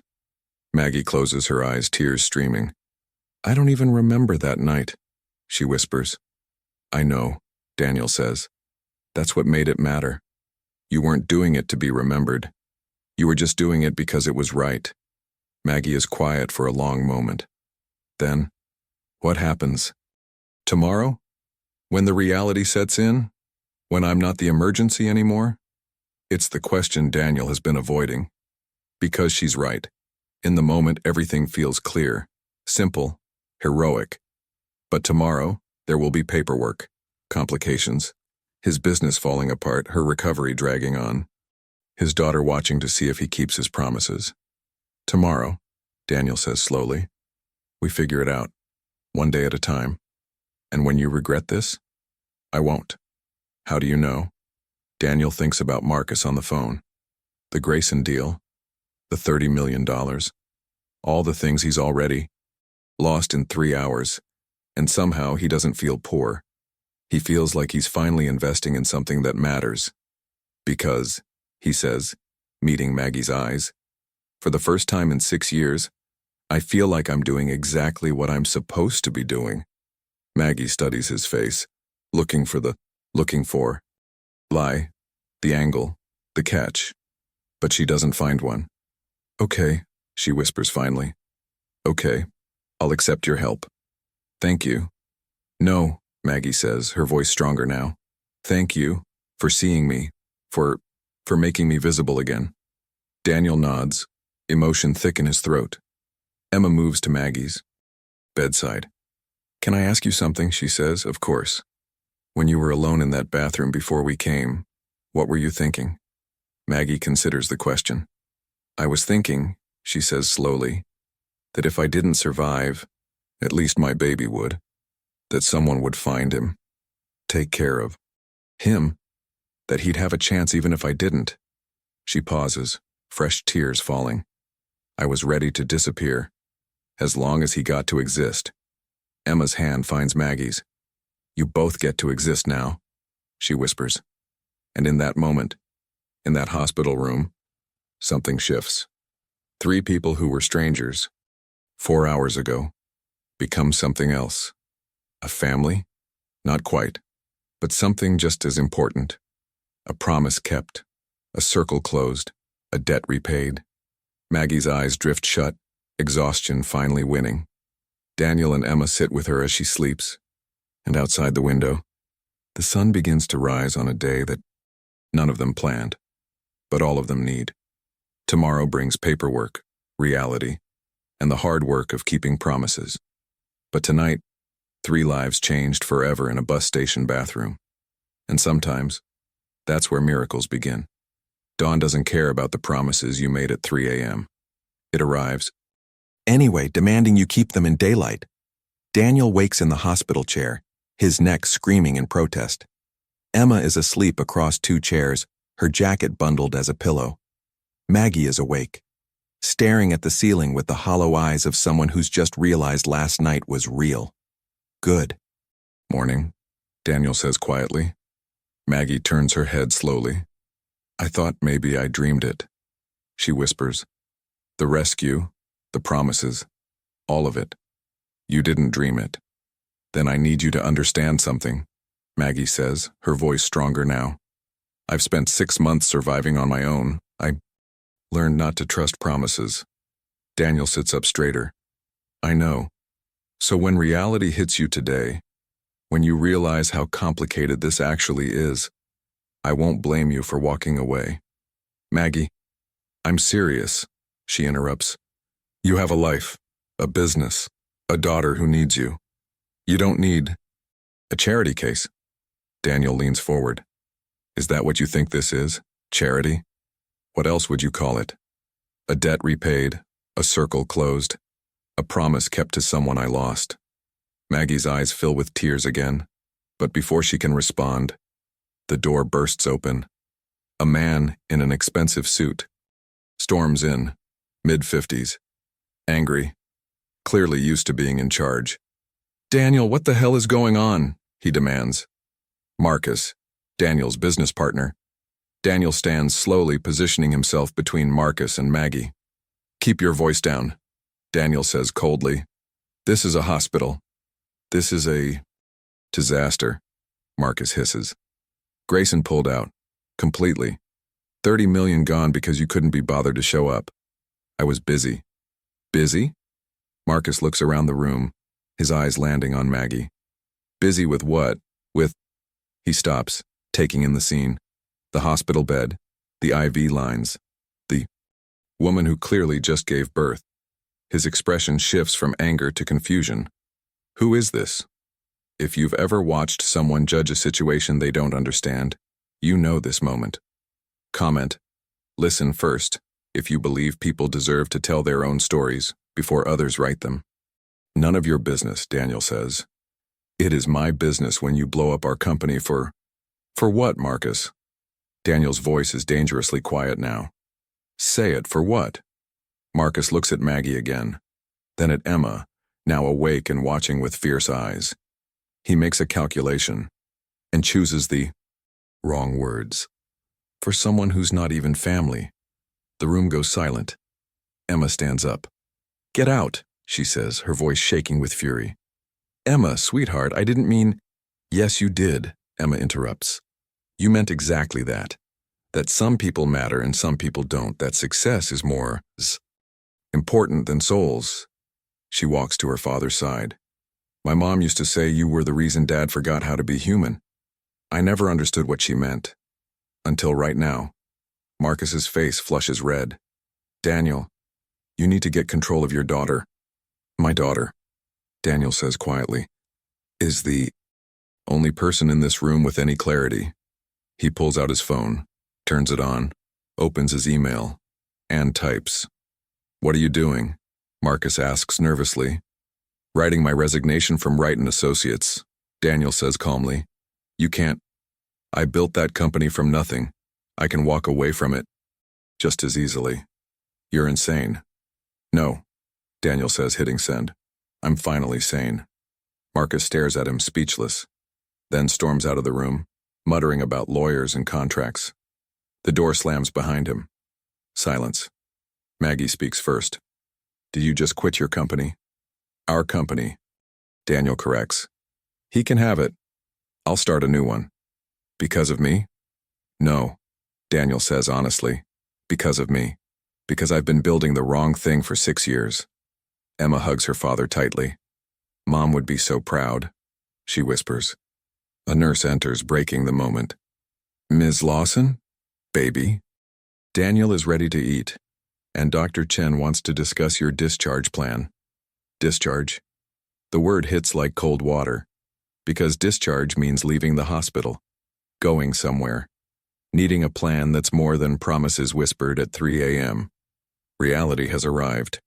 Maggie closes her eyes, tears streaming. I don't even remember that night, she whispers. I know, Daniel says. That's what made it matter. You weren't doing it to be remembered. You were just doing it because it was right. Maggie is quiet for a long moment. Then, what happens? Tomorrow? When the reality sets in? When I'm not the emergency anymore? It's the question Daniel has been avoiding. Because she's right. In the moment, everything feels clear, simple, heroic. But tomorrow, there will be paperwork, complications, his business falling apart, her recovery dragging on, his daughter watching to see if he keeps his promises. Tomorrow, Daniel says slowly, we figure it out, one day at a time. And when you regret this, I won't. How do you know? Daniel thinks about Marcus on the phone. The Grayson deal, the $30 million, all the things he's already lost in 3 hours, and somehow he doesn't feel poor. He feels like he's finally investing in something that matters. Because, he says, meeting Maggie's eyes, for the first time in 6 years, I feel like I'm doing exactly what I'm supposed to be doing. Maggie studies his face, looking for lie, the angle, the catch. But she doesn't find one. Okay, she whispers finally. Okay, I'll accept your help. Thank you. No, Maggie says, her voice stronger now. Thank you for seeing me, for making me visible again. Daniel nods, emotion thick in his throat. Emma moves to Maggie's bedside. Can I ask you something, she says, of course. When you were alone in that bathroom before we came, what were you thinking? Maggie considers the question. I was thinking, she says slowly, that if I didn't survive, at least my baby would. That someone would find him, take care of him, that he'd have a chance even if I didn't. She pauses, fresh tears falling. I was ready to disappear, as long as he got to exist. Emma's hand finds Maggie's. You both get to exist now, she whispers. And in that moment, in that hospital room, something shifts. 3 people who were strangers 4 hours ago become something else. A family? Not quite, but something just as important. A promise kept, a circle closed, a debt repaid. Maggie's eyes drift shut, exhaustion finally winning. Daniel and Emma sit with her as she sleeps, and outside the window, the sun begins to rise on a day that none of them planned, but all of them need. Tomorrow brings paperwork, reality, and the hard work of keeping promises. But tonight, 3 lives changed forever in a bus station bathroom. And sometimes, that's where miracles begin. Dawn doesn't care about the promises you made at 3 a.m. It arrives. Anyway, demanding you keep them in daylight. Daniel wakes in the hospital chair, his neck screaming in protest. Emma is asleep across 2 chairs, her jacket bundled as a pillow. Maggie is awake, staring at the ceiling with the hollow eyes of someone who's just realized last night was real. Good. Morning, Daniel says quietly. Maggie turns her head slowly. I thought maybe I dreamed it, she whispers. The rescue, the promises, all of it. You didn't dream it. Then I need you to understand something, Maggie says, her voice stronger now. I've spent 6 months surviving on my own. I learned not to trust promises. Daniel sits up straighter. I know. So when reality hits you today, when you realize how complicated this actually is, I won't blame you for walking away. Maggie, I'm serious, she interrupts. You have a life, a business, a daughter who needs you. You don't need a charity case. Daniel leans forward. Is that what you think this is? Charity? What else would you call it? A debt repaid, a circle closed, a promise kept to someone I lost. Maggie's eyes fill with tears again, but before she can respond, the door bursts open. A man in an expensive suit storms in, mid-50s, angry, clearly used to being in charge. Daniel, what the hell is going on? He demands. Marcus, Daniel's business partner. Daniel stands slowly, positioning himself between Marcus and Maggie. Keep your voice down, Daniel says coldly. This is a hospital. This is a disaster, Marcus hisses. Grayson pulled out, completely. 30 million gone because you couldn't be bothered to show up. I was busy. Busy? Marcus looks around the room, his eyes landing on Maggie. Busy with what? With... He stops, taking in the scene. The hospital bed, the IV lines, the woman who clearly just gave birth. His expression shifts from anger to confusion. Who is this? If you've ever watched someone judge a situation they don't understand, you know this moment. Comment. Listen first, if you believe people deserve to tell their own stories before others write them. None of your business, Daniel says. It is my business when you blow up our company for what, Marcus? Daniel's voice is dangerously quiet now. Say it, for what? Marcus looks at Maggie again, then at Emma, now awake and watching with fierce eyes. He makes a calculation and chooses the wrong words. For someone who's not even family. The room goes silent. Emma stands up. Get out, she says, her voice shaking with fury. Emma, sweetheart, I didn't mean... Yes, you did, Emma interrupts. You meant exactly that. That some people matter and some people don't. That success is more important than souls. She walks to her father's side. My mom used to say you were the reason Dad forgot how to be human. I never understood what she meant. Until right now. Marcus's face flushes red. Daniel, you need to get control of your daughter. My daughter, Daniel says quietly, is the only person in this room with any clarity. He pulls out his phone, turns it on, opens his email, and types. What are you doing? Marcus asks nervously. Writing my resignation from Wright & Associates, Daniel says calmly. You can't. I built that company from nothing. I can walk away from it just as easily. You're insane. No, Daniel says, hitting send. I'm finally sane. Marcus stares at him speechless, then storms out of the room, muttering about lawyers and contracts. The door slams behind him. Silence. Maggie speaks first. Did you just quit your company? Our company. Daniel corrects. He can have it. I'll start a new one. Because of me? No, Daniel says honestly. Because of me. Because I've been building the wrong thing for 6 years. Emma hugs her father tightly. Mom would be so proud, she whispers. A nurse enters, breaking the moment. Ms. Lawson? Baby? Daniel is ready to eat, and Dr. Chen wants to discuss your discharge plan. Discharge? The word hits like cold water, because discharge means leaving the hospital, going somewhere, needing a plan that's more than promises whispered at 3 a.m. Reality has arrived.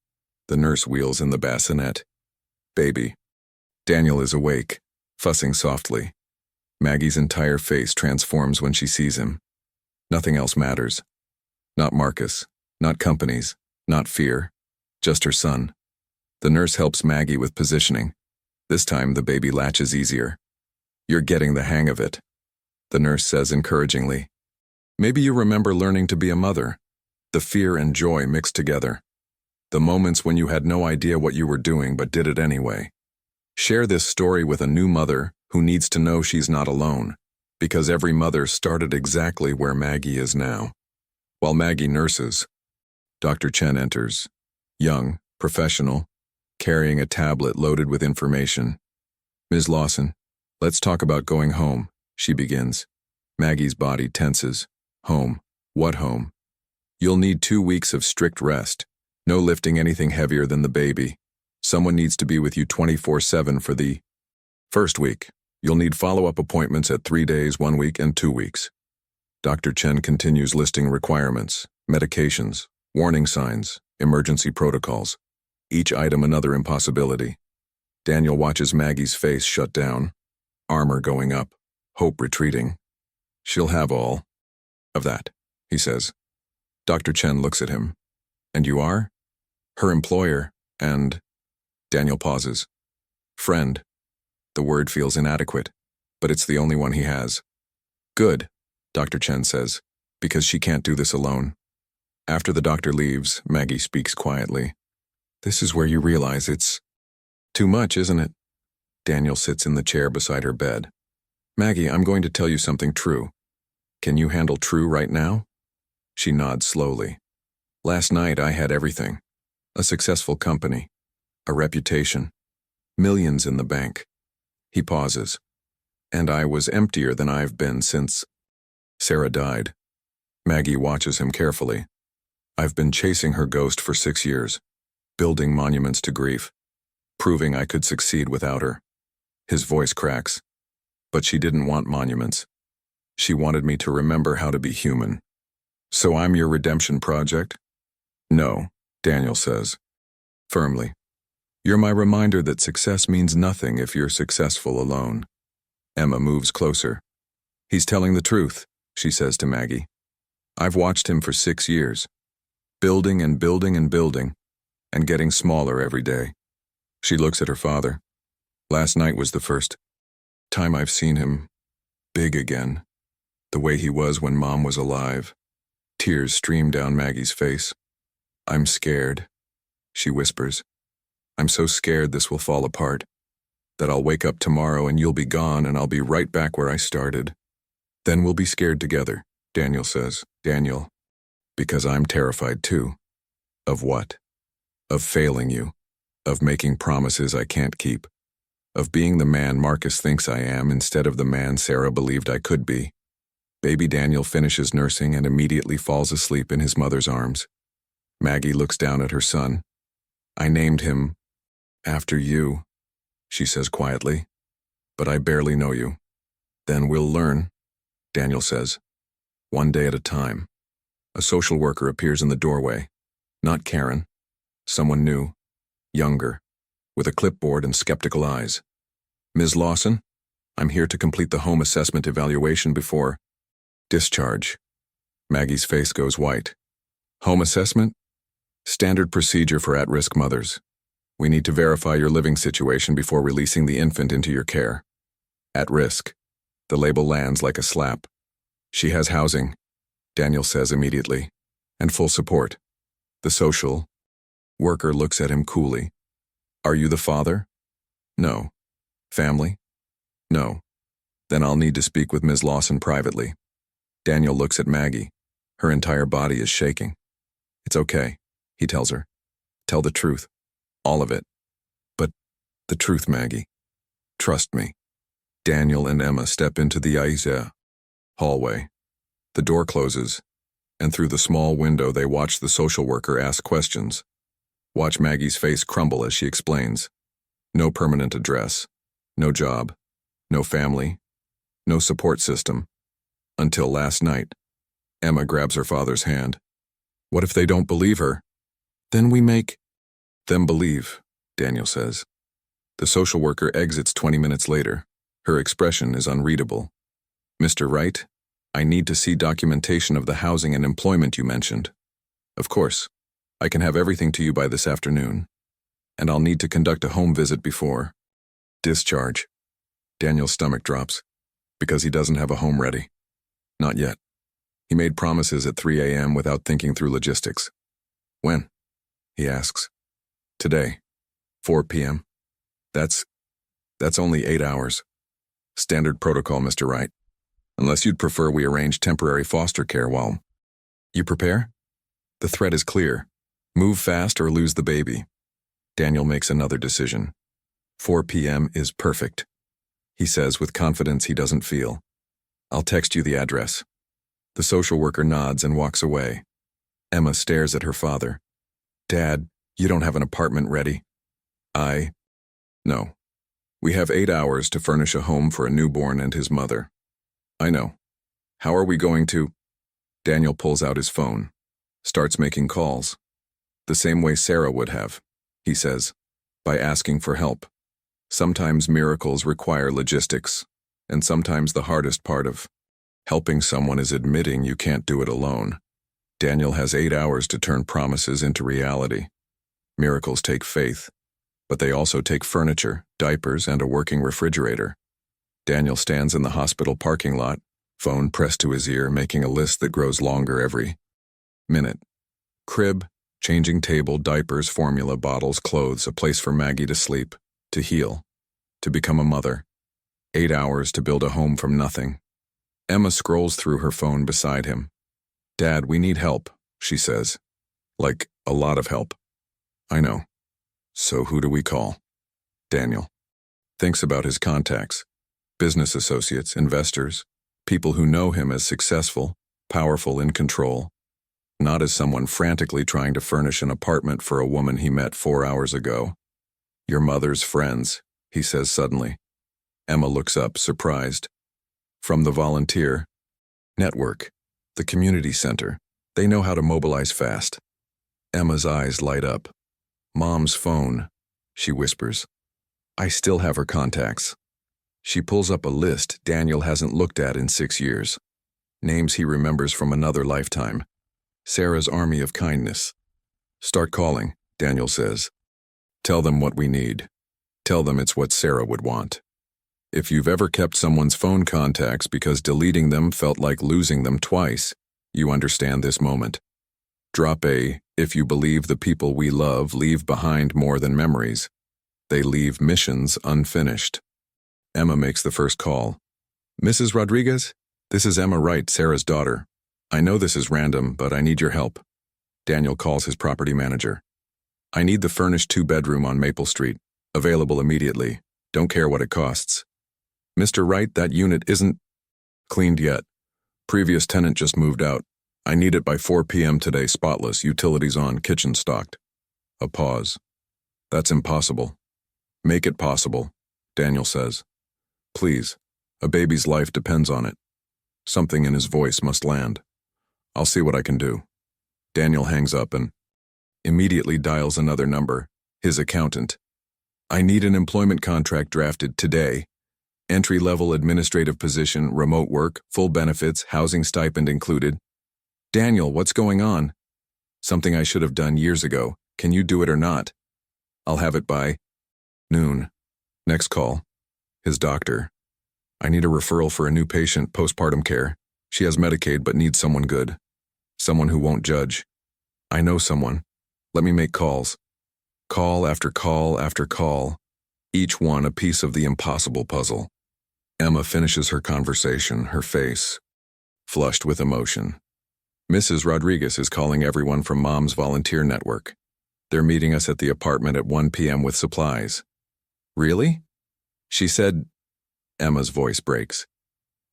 The nurse wheels in the bassinet. Baby. Daniel is awake, fussing softly. Maggie's entire face transforms when she sees him. Nothing else matters. Not Marcus, not companies, not fear, just her son. The nurse helps Maggie with positioning. This time the baby latches easier. You're getting the hang of it, the nurse says encouragingly. Maybe you remember learning to be a mother, the fear and joy mixed together. The moments when you had no idea what you were doing but did it anyway. Share this story with a new mother who needs to know she's not alone, because every mother started exactly where Maggie is now. While Maggie nurses, Dr. Chen enters, young, professional, carrying a tablet loaded with information. Ms. Lawson, let's talk about going home, she begins. Maggie's body tenses. Home. What home? You'll need 2 weeks of strict rest. No lifting anything heavier than the baby. Someone needs to be with you 24/7 for the first week. You'll need follow-up appointments at 3 days, 1 week, and 2 weeks. Dr. Chen continues listing requirements, medications, warning signs, emergency protocols. Each item another impossibility. Daniel watches Maggie's face shut down, armor going up, hope retreating. She'll have all of that, he says. Dr. Chen looks at him. And you are? Her employer, and... Daniel pauses. Friend. The word feels inadequate, but it's the only one he has. Good, Dr. Chen says, because she can't do this alone. After the doctor leaves, Maggie speaks quietly. This is where you realize it's too much, isn't it? Daniel sits in the chair beside her bed. Maggie, I'm going to tell you something true. Can you handle true right now? She nods slowly. Last night I had everything. A successful company. A reputation. Millions in the bank. He pauses. And I was emptier than I've been since Sarah died. Maggie watches him carefully. I've been chasing her ghost for 6 years, building monuments to grief, proving I could succeed without her. His voice cracks. But she didn't want monuments. She wanted me to remember how to be human. So I'm your redemption project? No, Daniel says, firmly. You're my reminder that success means nothing if you're successful alone. Emma moves closer. He's telling the truth, she says to Maggie. I've watched him for 6 years, building and building and building, and getting smaller every day. She looks at her father. Last night was the first time I've seen him big again, the way he was when Mom was alive. Tears stream down Maggie's face. I'm scared, she whispers. I'm so scared this will fall apart, that I'll wake up tomorrow and you'll be gone and I'll be right back where I started. Then we'll be scared together, Daniel says. Daniel, because I'm terrified too. Of what? Of failing you. Of making promises I can't keep. Of being the man Marcus thinks I am instead of the man Sarah believed I could be. Baby Daniel finishes nursing and immediately falls asleep in his mother's arms. Maggie looks down at her son. I named him after you, she says quietly, but I barely know you. Then we'll learn, Daniel says. One day at a time. A social worker appears in the doorway. Not Karen. Someone new, younger, with a clipboard and skeptical eyes. Ms. Lawson, I'm here to complete the home assessment evaluation before discharge. Maggie's face goes white. Home assessment? Standard procedure for at-risk mothers. We need to verify your living situation before releasing the infant into your care. At risk. The label lands like a slap. She has housing, Daniel says immediately, and full support. The social worker looks at him coolly. Are you the father? No. Family? No. Then I'll need to speak with Ms. Lawson privately. Daniel looks at Maggie. Her entire body is shaking. It's okay, he tells her. Tell the truth. All of it. But the truth, Maggie. Trust me. Daniel and Emma step into the hallway. The door closes, and through the small window they watch the social worker ask questions. Watch Maggie's face crumble as she explains. No permanent address, no job, no family, no support system. Until last night. Emma grabs her father's hand. What if they don't believe her? Then we make them believe, Daniel says. The social worker exits 20 minutes later. Her expression is unreadable. Mr. Wright, I need to see documentation of the housing and employment you mentioned. Of course, I can have everything to you by this afternoon. And I'll need to conduct a home visit before discharge. Daniel's stomach drops, because he doesn't have a home ready. Not yet. He made promises at 3 a.m. without thinking through logistics. When? He asks. Today. 4 p.m. That's only 8 hours. Standard protocol, Mr. Wright. Unless you'd prefer we arrange temporary foster care while you prepare? The threat is clear. Move fast or lose the baby. Daniel makes another decision. 4 p.m. is perfect, he says with confidence he doesn't feel. I'll text you the address. The social worker nods and walks away. Emma stares at her father. Dad, you don't have an apartment ready. No. We have 8 hours to furnish a home for a newborn and his mother. I know. How are we going to? Daniel pulls out his phone, starts making calls. The same way Sarah would have, he says, by asking for help. Sometimes miracles require logistics, and sometimes the hardest part of helping someone is admitting you can't do it alone. Daniel has 8 hours to turn promises into reality. Miracles take faith, but they also take furniture, diapers, and a working refrigerator. Daniel stands in the hospital parking lot, phone pressed to his ear, making a list that grows longer every minute. Crib, changing table, diapers, formula, bottles, clothes, a place for Maggie to sleep, to heal, to become a mother. 8 hours to build a home from nothing. Emma scrolls through her phone beside him. Dad, we need help, she says. Like, a lot of help. I know. So who do we call? Daniel. Thinks about his contacts. Business associates, investors, people who know him as successful, powerful, in control. Not as someone frantically trying to furnish an apartment for a woman he met 4 hours ago. Your mother's friends, he says suddenly. Emma looks up, surprised. From the volunteer network, the community center. They know how to mobilize fast. Emma's eyes light up. Mom's phone, she whispers. I still have her contacts. She pulls up a list Daniel hasn't looked at in 6 years. Names he remembers from another lifetime. Sarah's army of kindness. Start calling, Daniel says. Tell them what we need. Tell them it's what Sarah would want. If you've ever kept someone's phone contacts because deleting them felt like losing them twice, you understand this moment. Drop a, if you believe the people we love leave behind more than memories. They leave missions unfinished. Emma makes the first call. Mrs. Rodriguez, this is Emma Wright, Sarah's daughter. I know this is random, but I need your help. Daniel calls his property manager. I need the furnished 2-bedroom on Maple Street, available immediately. Don't care what it costs. Mr. Wright, that unit isn't cleaned yet. Previous tenant just moved out. I need it by 4 p.m. today, spotless, utilities on, kitchen stocked. A pause. That's impossible. Make it possible, Daniel says. Please, a baby's life depends on it. Something in his voice must land. I'll see what I can do. Daniel hangs up and immediately dials another number, his accountant. I need an employment contract drafted today. Entry-level administrative position, remote work, full benefits, housing stipend included. Daniel, what's going on? Something I should have done years ago. Can you do it or not? I'll have it by noon. Next call. His doctor. I need a referral for a new patient, postpartum care. She has Medicaid but needs someone good. Someone who won't judge. I know someone. Let me make calls. Call after call after call. Each one a piece of the impossible puzzle. Emma finishes her conversation, her face flushed with emotion. Mrs. Rodriguez is calling everyone from Mom's volunteer network. They're meeting us at the apartment at 1 p.m. with supplies. Really? She said. Emma's voice breaks.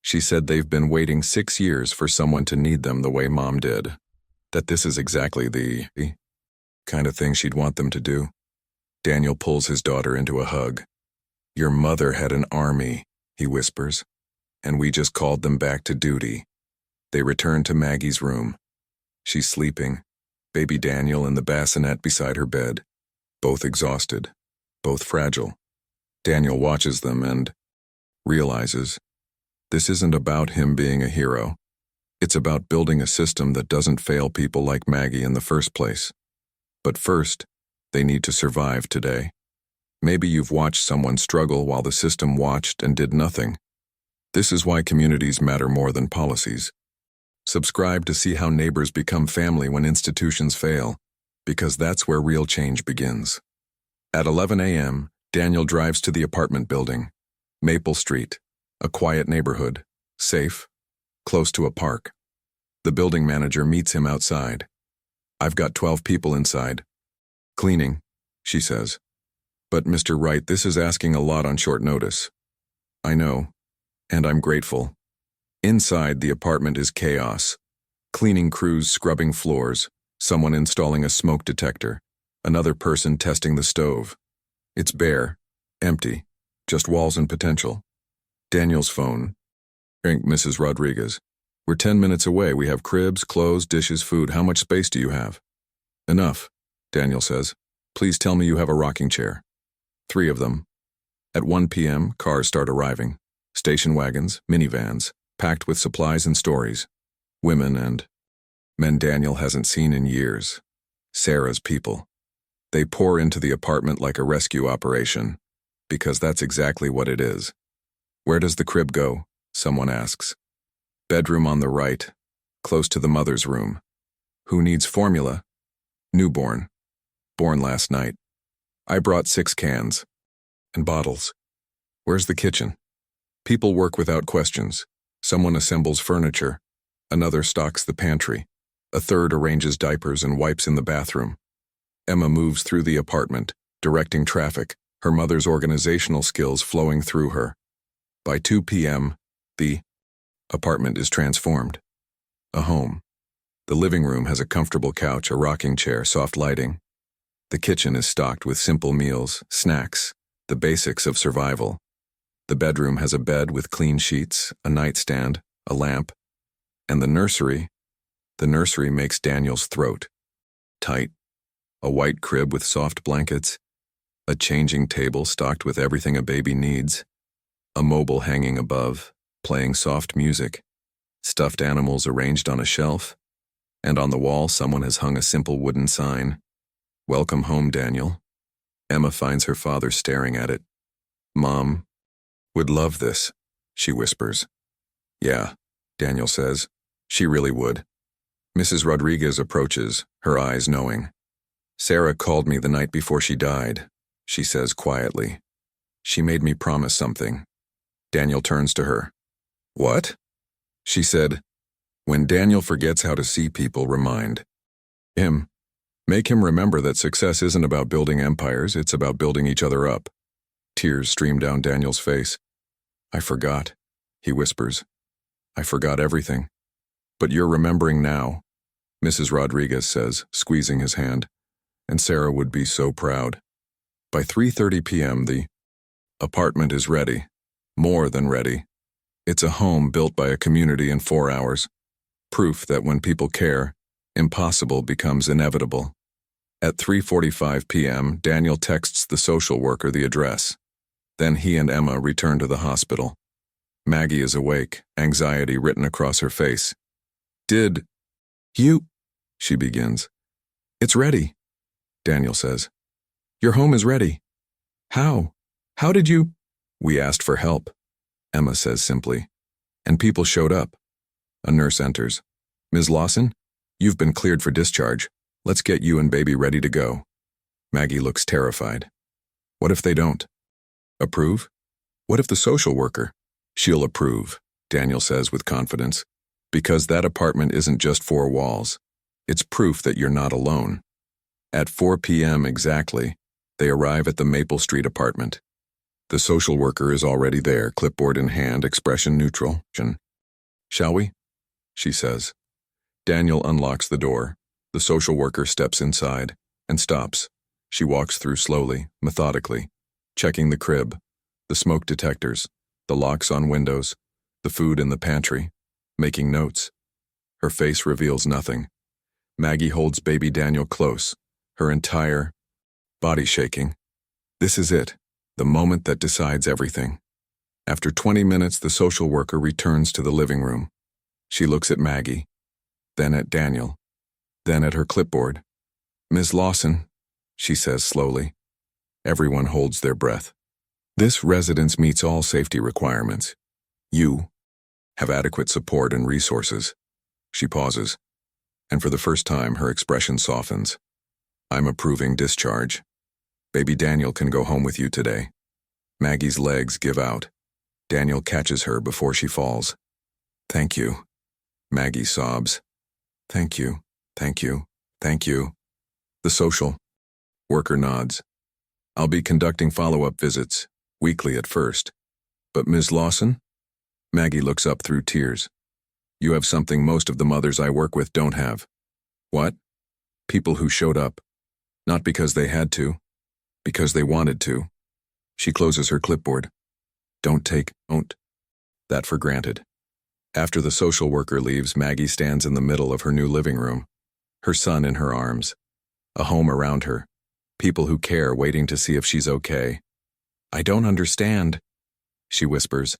She said they've been waiting 6 years for someone to need them the way Mom did. That this is exactly the kind of thing she'd want them to do. Daniel pulls his daughter into a hug. Your mother had an army, he whispers, and we just called them back to duty. They return to Maggie's room. She's sleeping, baby Daniel in the bassinet beside her bed, both exhausted, both fragile. Daniel watches them and realizes this isn't about him being a hero. It's about building a system that doesn't fail people like Maggie in the first place. But first, they need to survive today. Maybe you've watched someone struggle while the system watched and did nothing. This is why communities matter more than policies. Subscribe to see how neighbors become family when institutions fail, because that's where real change begins. At 11 a.m., Daniel drives to the apartment building. Maple Street, a quiet neighborhood, safe, close to a park. The building manager meets him outside. I've got 12 people inside. Cleaning, she says. But Mr. Wright, this is asking a lot on short notice. I know, and I'm grateful. Inside, the apartment is chaos. Cleaning crews scrubbing floors, someone installing a smoke detector, another person testing the stove. It's bare, empty, just walls and potential. Daniel's phone. Mrs. Rodriguez. We're 10 minutes away. We have cribs, clothes, dishes, food. How much space do you have? Enough, Daniel says. Please tell me you have a rocking chair. 3 of them. At 1 p.m., cars start arriving. Station wagons, minivans, packed with supplies and stories. Women and men Daniel hasn't seen in years. Sarah's people. They pour into the apartment like a rescue operation, because that's exactly what it is. Where does the crib go? Someone asks. Bedroom on the right, close to the mother's room. Who needs formula? Newborn. Born last night. I brought 6 cans. And bottles. Where's the kitchen? People work without questions. Someone assembles furniture. Another stocks the pantry. A third arranges diapers and wipes in the bathroom. Emma moves through the apartment, directing traffic, her mother's organizational skills flowing through her. By 2 p.m., the apartment is transformed. A home. The living room has a comfortable couch, a rocking chair, soft lighting. The kitchen is stocked with simple meals, snacks, the basics of survival. The bedroom has a bed with clean sheets, a nightstand, a lamp. And the nursery makes Daniel's throat tight. A white crib with soft blankets, a changing table stocked with everything a baby needs, a mobile hanging above, playing soft music, stuffed animals arranged on a shelf, and on the wall someone has hung a simple wooden sign. Welcome home, Daniel. Emma finds her father staring at it. Mom would love this, she whispers. Yeah, Daniel says. She really would. Mrs. Rodriguez approaches, her eyes knowing. Sarah called me the night before she died, she says quietly. She made me promise something. Daniel turns to her. What? She said, when Daniel forgets how to see people, remind him. Make him remember that success isn't about building empires, it's about building each other up. Tears stream down Daniel's face. "I forgot," he whispers. "I forgot everything." "But you're remembering now," Mrs. Rodriguez says, squeezing his hand. "And Sarah would be so proud." By 3:30 p.m., the apartment is ready. More than ready. It's a home built by a community in 4 hours. Proof that when people care, impossible becomes inevitable. At 3:45 p.m., Daniel texts the social worker the address. Then he and Emma return to the hospital. Maggie is awake, anxiety written across her face. "Did you?" she begins. "It's ready," Daniel says. "Your home is ready." "How? How did you?" "We asked for help," Emma says simply. "And people showed up." A nurse enters. "Ms. Lawson, you've been cleared for discharge. Let's get you and baby ready to go." Maggie looks terrified. What if they don't? Approve? What if the social worker? "She'll approve," Daniel says with confidence, "because that apartment isn't just 4 walls. It's proof that you're not alone." At 4 p.m. exactly, they arrive at the Maple Street apartment. The social worker is already there, clipboard in hand, expression neutral. "Shall we?" she says. Daniel unlocks the door. The social worker steps inside and stops. She walks through slowly, methodically, checking the crib, the smoke detectors, the locks on windows, the food in the pantry, making notes. Her face reveals nothing. Maggie holds baby Daniel close, her entire body shaking. This is it, the moment that decides everything. After 20 minutes, the social worker returns to the living room. She looks at Maggie, then at Daniel, then at her clipboard. "Ms. Lawson," she says slowly. Everyone holds their breath. "This residence meets all safety requirements. You have adequate support and resources." She pauses, and for the first time her expression softens. "I'm approving discharge. Baby Daniel can go home with you today." Maggie's legs give out. Daniel catches her before she falls. "Thank you." Maggie sobs. "Thank you, thank you, thank you." The social worker nods. "I'll be conducting follow-up visits, weekly at first. But Ms. Lawson?" Maggie looks up through tears. "You have something most of the mothers I work with don't have." "What?" "People who showed up. Not because they had to, because they wanted to." She closes her clipboard. Don't take that for granted." After the social worker leaves, Maggie stands in the middle of her new living room, her son in her arms, a home around her, people who care waiting to see if she's okay. "I don't understand," she whispers.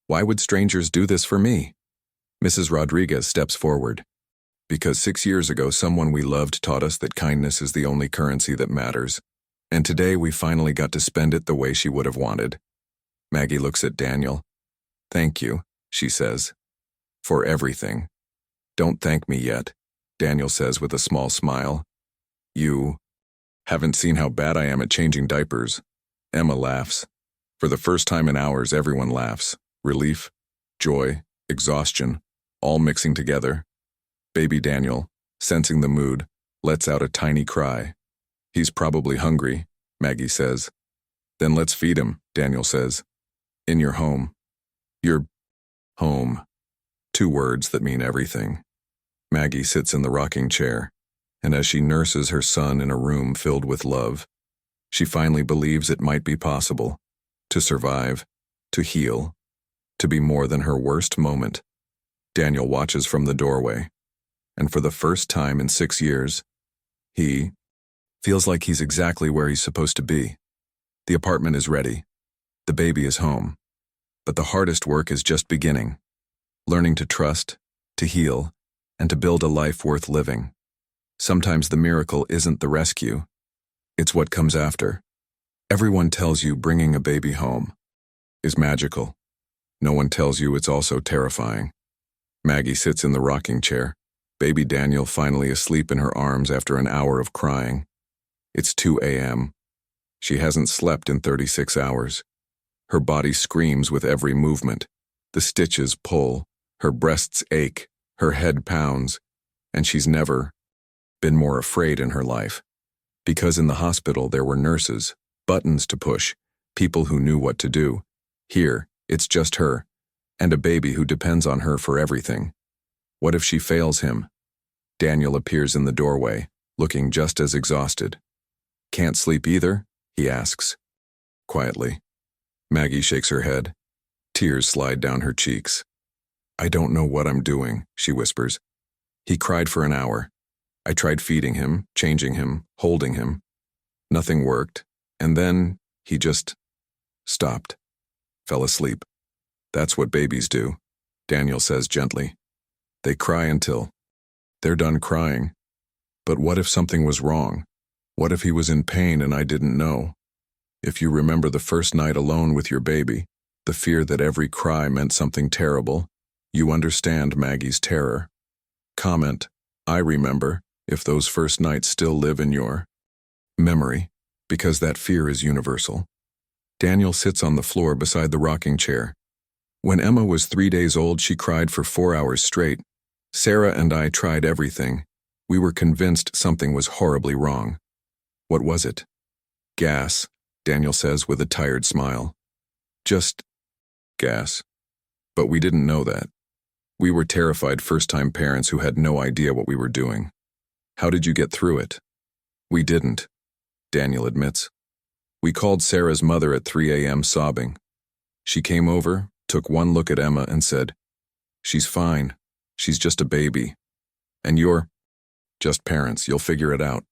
"Why would strangers do this for me?" Mrs. Rodriguez steps forward. "Because 6 years ago someone we loved taught us that kindness is the only currency that matters. And today we finally got to spend it the way she would have wanted." Maggie looks at Daniel. "Thank you," she says, "for everything." "Don't thank me yet," Daniel says with a small smile. "You haven't seen how bad I am at changing diapers." Emma laughs. For the first time in hours, everyone laughs. Relief, joy, exhaustion, all mixing together. Baby Daniel, sensing the mood, lets out a tiny cry. "He's probably hungry," Maggie says. "Then let's feed him," Daniel says. "In your home." Your home. 2 words that mean everything. Maggie sits in the rocking chair, and as she nurses her son in a room filled with love, she finally believes it might be possible to survive, to heal, to be more than her worst moment. Daniel watches from the doorway, and for the first time in 6 years, he feels like he's exactly where he's supposed to be. The apartment is ready. The baby is home. But the hardest work is just beginning. Learning to trust, to heal, and to build a life worth living. Sometimes the miracle isn't the rescue. It's what comes after. Everyone tells you bringing a baby home is magical. No one tells you it's also terrifying. Maggie sits in the rocking chair, baby Daniel finally asleep in her arms after an hour of crying. It's 2 a.m. She hasn't slept in 36 hours. Her body screams with every movement. The stitches pull, her breasts ache, her head pounds, and she's never been more afraid in her life. Because in the hospital there were nurses, buttons to push, people who knew what to do. Here, it's just her, and a baby who depends on her for everything. What if she fails him? Daniel appears in the doorway, looking just as exhausted. Can't sleep either? He asks. Quietly. Maggie shakes her head. Tears slide down her cheeks. I don't know what I'm doing, she whispers. He cried for an hour. I tried feeding him, changing him, holding him. Nothing worked, and then he just stopped. Fell asleep. That's what babies do, Daniel says gently. They cry until they're done crying. But what if something was wrong? What if he was in pain and I didn't know? If you remember the first night alone with your baby, the fear that every cry meant something terrible, you understand Maggie's terror. Comment, I remember, if those first nights still live in your memory, because that fear is universal. Daniel sits on the floor beside the rocking chair. When Emma was 3 days old, she cried for 4 hours straight. Sarah and I tried everything. We were convinced something was horribly wrong. What was it? Gas, Daniel says with a tired smile. Just gas. But we didn't know that. We were terrified first-time parents who had no idea what we were doing. How did you get through it? We didn't, Daniel admits. We called Sarah's mother at 3 a.m. sobbing. She came over, took one look at Emma and said, She's fine. She's just a baby. And you're just parents. You'll figure it out.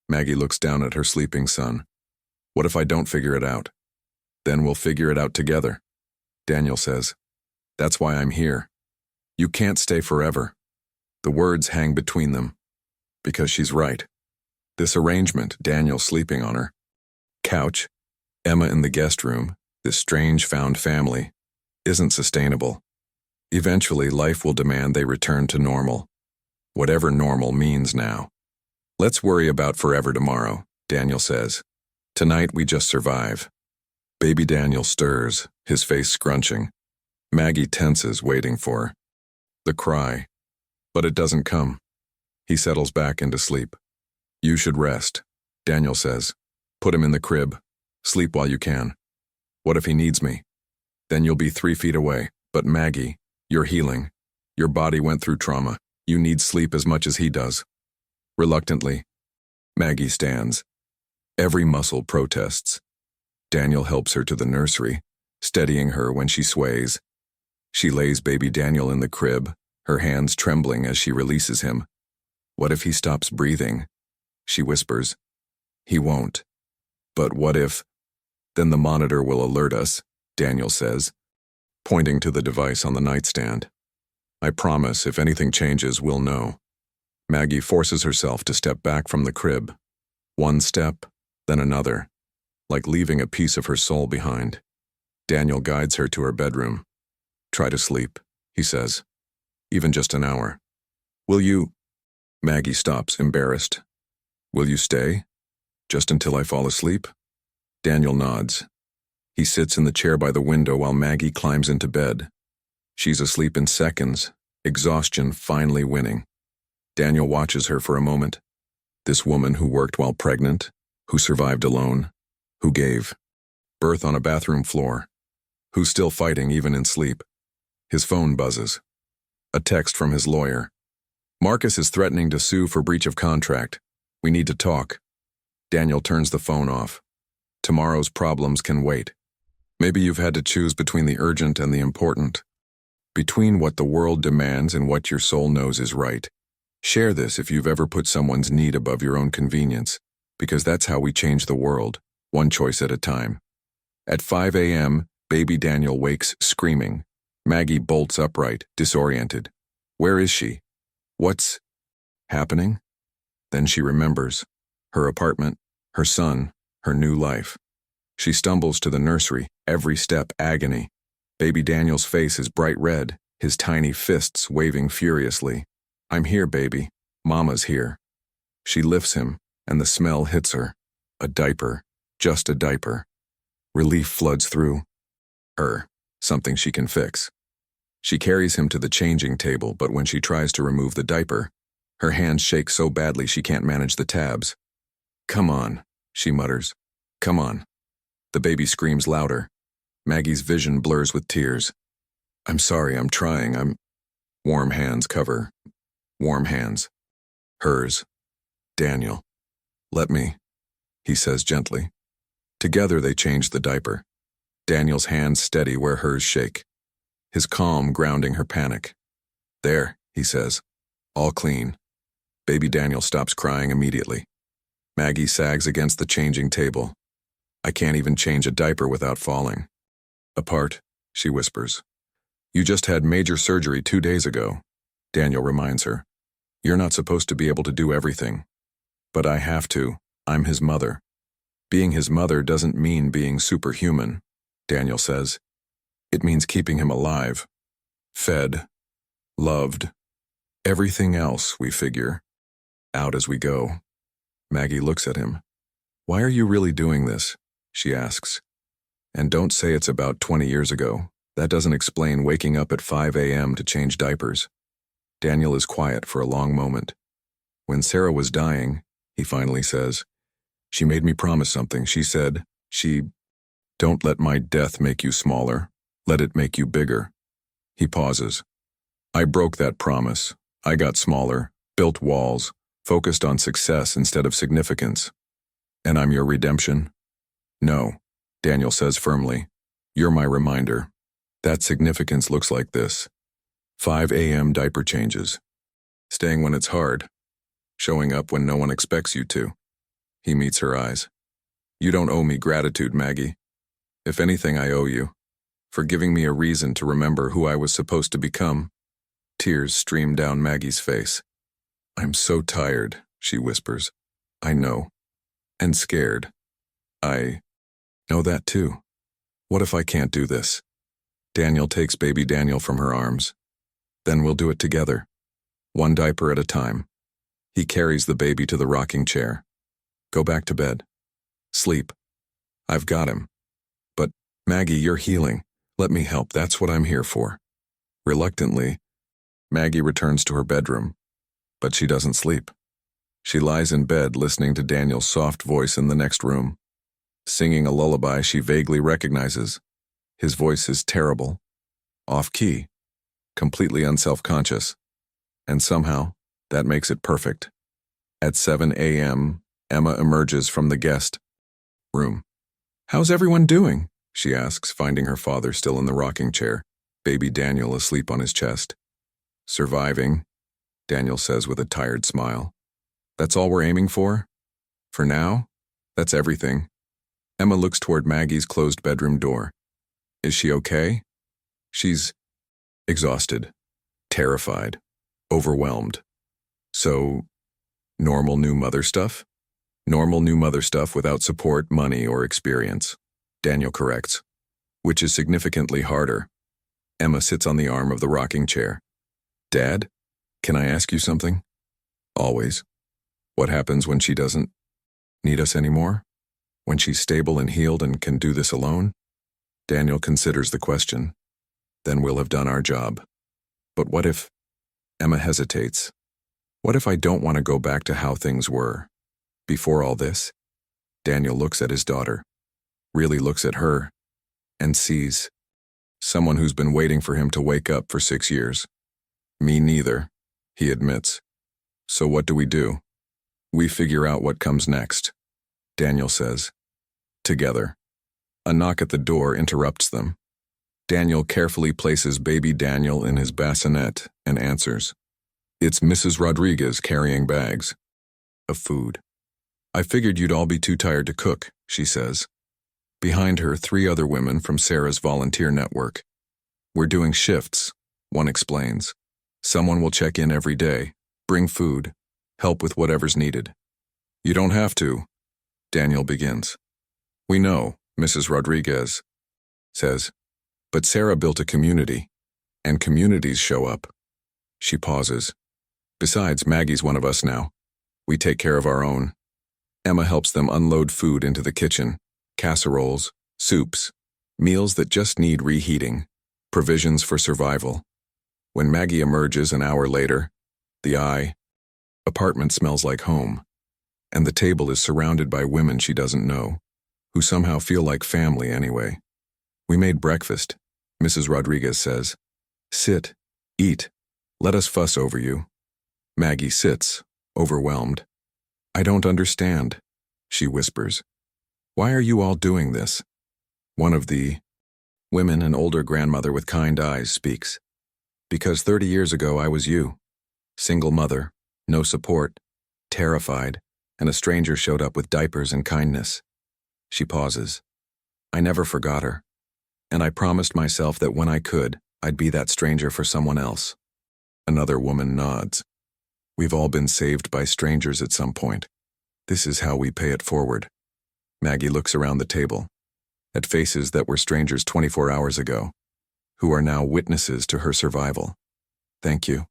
Maggie looks down at her sleeping son. What if I don't figure it out? Then we'll figure it out together, Daniel says. That's why I'm here. You can't stay forever. The words hang between them. Because she's right. This arrangement, Daniel sleeping on her couch, Emma in the guest room, this strange found family, isn't sustainable. Eventually, life will demand they return to normal. Whatever normal means now. Let's worry about forever tomorrow, Daniel says. Tonight we just survive. Baby Daniel stirs, his face scrunching. Maggie tenses, waiting for the cry. But it doesn't come. He settles back into sleep. You should rest, Daniel says. Put him in the crib. Sleep while you can. What if he needs me? Then you'll be 3 feet away. But Maggie, you're healing. Your body went through trauma. You need sleep as much as he does. Reluctantly, Maggie stands. Every muscle protests. Daniel helps her to the nursery, steadying her when she sways. She lays baby Daniel in the crib, her hands trembling as she releases him. What if he stops breathing? She whispers. He won't. But what if? Then the monitor will alert us, Daniel says, pointing to the device on the nightstand. I promise if anything changes, we'll know. Maggie forces herself to step back from the crib. One step, then another, like leaving a piece of her soul behind. Daniel guides her to her bedroom. Try to sleep, he says. Even just an hour. Will you? Maggie stops, embarrassed. Will you stay? Just until I fall asleep? Daniel nods. He sits in the chair by the window while Maggie climbs into bed. She's asleep in seconds, exhaustion finally winning. Daniel watches her for a moment. This woman who worked while pregnant, who survived alone, who gave birth on a bathroom floor, who's still fighting even in sleep. His phone buzzes. A text from his lawyer. Marcus is threatening to sue for breach of contract. We need to talk. Daniel turns the phone off. Tomorrow's problems can wait. Maybe you've had to choose between the urgent and the important. Between what the world demands and what your soul knows is right. Share this if you've ever put someone's need above your own convenience, because that's how we change the world, one choice at a time. At 5 a.m., baby Daniel wakes screaming. Maggie bolts upright, disoriented. Where is she? What's happening? Then she remembers. Her apartment, her son, her new life. She stumbles to the nursery, every step agony. Baby Daniel's face is bright red, his tiny fists waving furiously. I'm here, baby. Mama's here. She lifts him, and the smell hits her. A diaper. Just a diaper. Relief floods through her. Something she can fix. She carries him to the changing table, but when she tries to remove the diaper, her hands shake so badly she can't manage the tabs. Come on, she mutters. Come on. The baby screams louder. Maggie's vision blurs with tears. I'm sorry, I'm trying, Warm hands cover. Warm hands. Hers. Daniel. Let me, he says gently. Together they change the diaper. Daniel's hands steady where hers shake. His calm grounding her panic. There, he says. All clean. Baby Daniel stops crying immediately. Maggie sags against the changing table. I can't even change a diaper without falling. Apart, she whispers. You just had major surgery 2 days ago, Daniel reminds her. You're not supposed to be able to do everything. But I have to. I'm his mother. Being his mother doesn't mean being superhuman, Daniel says. It means keeping him alive. Fed. Loved. Everything else, we figure. Out as we go. Maggie looks at him. Why are you really doing this? She asks. And don't say it's about 20 years ago. That doesn't explain waking up at 5 a.m. to change diapers. Daniel is quiet for a long moment. When Sarah was dying, he finally says, she made me promise something. She said, don't let my death make you smaller. Let it make you bigger. He pauses. I broke that promise. I got smaller, built walls, focused on success instead of significance. And I'm your redemption? No, Daniel says firmly. You're my reminder. That significance looks like this. 5 a.m. diaper changes. Staying when it's hard. Showing up when no one expects you to. He meets her eyes. You don't owe me gratitude, Maggie. If anything, I owe you. For giving me a reason to remember who I was supposed to become. Tears stream down Maggie's face. I'm so tired, she whispers. I know. And scared. I know that too. What if I can't do this? Daniel takes baby Daniel from her arms. Then we'll do it together. One diaper at a time. He carries the baby to the rocking chair. Go back to bed. Sleep. I've got him. But, Maggie, you're healing. Let me help. That's what I'm here for. Reluctantly, Maggie returns to her bedroom. But she doesn't sleep. She lies in bed listening to Daniel's soft voice in the next room. Singing a lullaby she vaguely recognizes. His voice is terrible. Off-key. Completely unself-conscious. And somehow, that makes it perfect. At 7 a.m., Emma emerges from the guest room. How's everyone doing? She asks, finding her father still in the rocking chair, baby Daniel asleep on his chest. Surviving, Daniel says with a tired smile. That's all we're aiming for? For now? That's everything. Emma looks toward Maggie's closed bedroom door. Is she okay? She's exhausted, terrified, overwhelmed. So, normal new mother stuff? Normal new mother stuff without support, money, or experience. Daniel corrects. Which is significantly harder. Emma sits on the arm of the rocking chair. Dad, can I ask you something? Always. What happens when she doesn't need us anymore? When she's stable and healed and can do this alone? Daniel considers the question. Then we'll have done our job. But what if... Emma hesitates. What if I don't want to go back to how things were? Before all this? Daniel looks at his daughter. Really looks at her. And sees someone who's been waiting for him to wake up for 6 years. Me neither, he admits. So what do? We figure out what comes next, Daniel says. Together. A knock at the door interrupts them. Daniel carefully places baby Daniel in his bassinet and answers. It's Mrs. Rodriguez carrying bags of food. I figured you'd all be too tired to cook, she says. Behind her, 3 other women from Sarah's volunteer network. We're doing shifts, one explains. Someone will check in every day, bring food, help with whatever's needed. You don't have to, Daniel begins. We know, Mrs. Rodriguez says. But Sarah built a community, and communities show up. She pauses. Besides, Maggie's one of us now. We take care of our own. Emma helps them unload food into the kitchen, casseroles, soups, meals that just need reheating, provisions for survival. When Maggie emerges an hour later, the apartment smells like home, and the table is surrounded by women she doesn't know. who somehow feel like family anyway. We made breakfast, Mrs. Rodriguez says. Sit, eat, let us fuss over you. Maggie sits, overwhelmed. I don't understand, she whispers. Why are you all doing this? One of the women, an older grandmother with kind eyes, speaks. Because 30 years ago I was you. Single mother, no support, terrified, and a stranger showed up with diapers and kindness. She pauses. I never forgot her, and I promised myself that when I could, I'd be that stranger for someone else. Another woman nods. We've all been saved by strangers at some point. This is how we pay it forward. Maggie looks around the table, at faces that were strangers 24 hours ago, who are now witnesses to her survival. Thank you,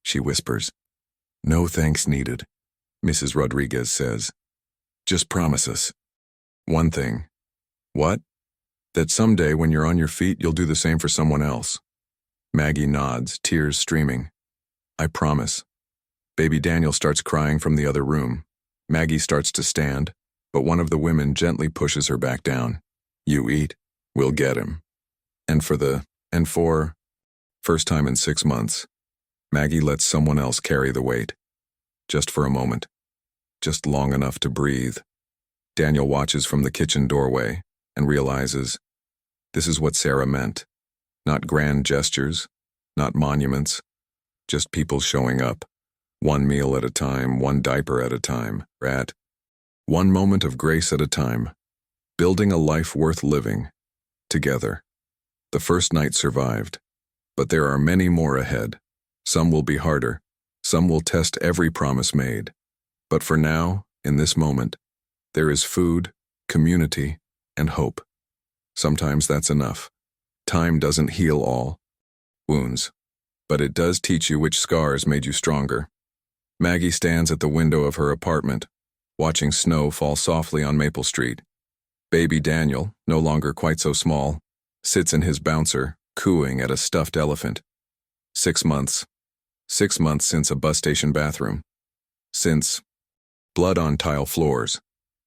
she whispers. No thanks needed, Mrs. Rodriguez says. Just promise us. One thing. What? That someday when you're on your feet, you'll do the same for someone else. Maggie nods, tears streaming. I promise. Baby Daniel starts crying from the other room. Maggie starts to stand, but one of the women gently pushes her back down. You eat. We'll get him. And for first time in 6 months, Maggie lets someone else carry the weight. Just for a moment. Just long enough to breathe. Daniel watches from the kitchen doorway and realizes this is what Sarah meant. Not grand gestures, not monuments, just people showing up. One meal at a time, one diaper at a time, one moment of grace at a time, building a life worth living, together. The first night survived, but there are many more ahead. Some will be harder, some will test every promise made. But for now, in this moment, there is food, community, and hope. Sometimes that's enough. Time doesn't heal all wounds, but it does teach you which scars made you stronger. Maggie stands at the window of her apartment, watching snow fall softly on Maple Street. Baby Daniel, no longer quite so small, sits in his bouncer, cooing at a stuffed elephant. 6 months. 6 months since a bus station bathroom. Since blood on tile floors.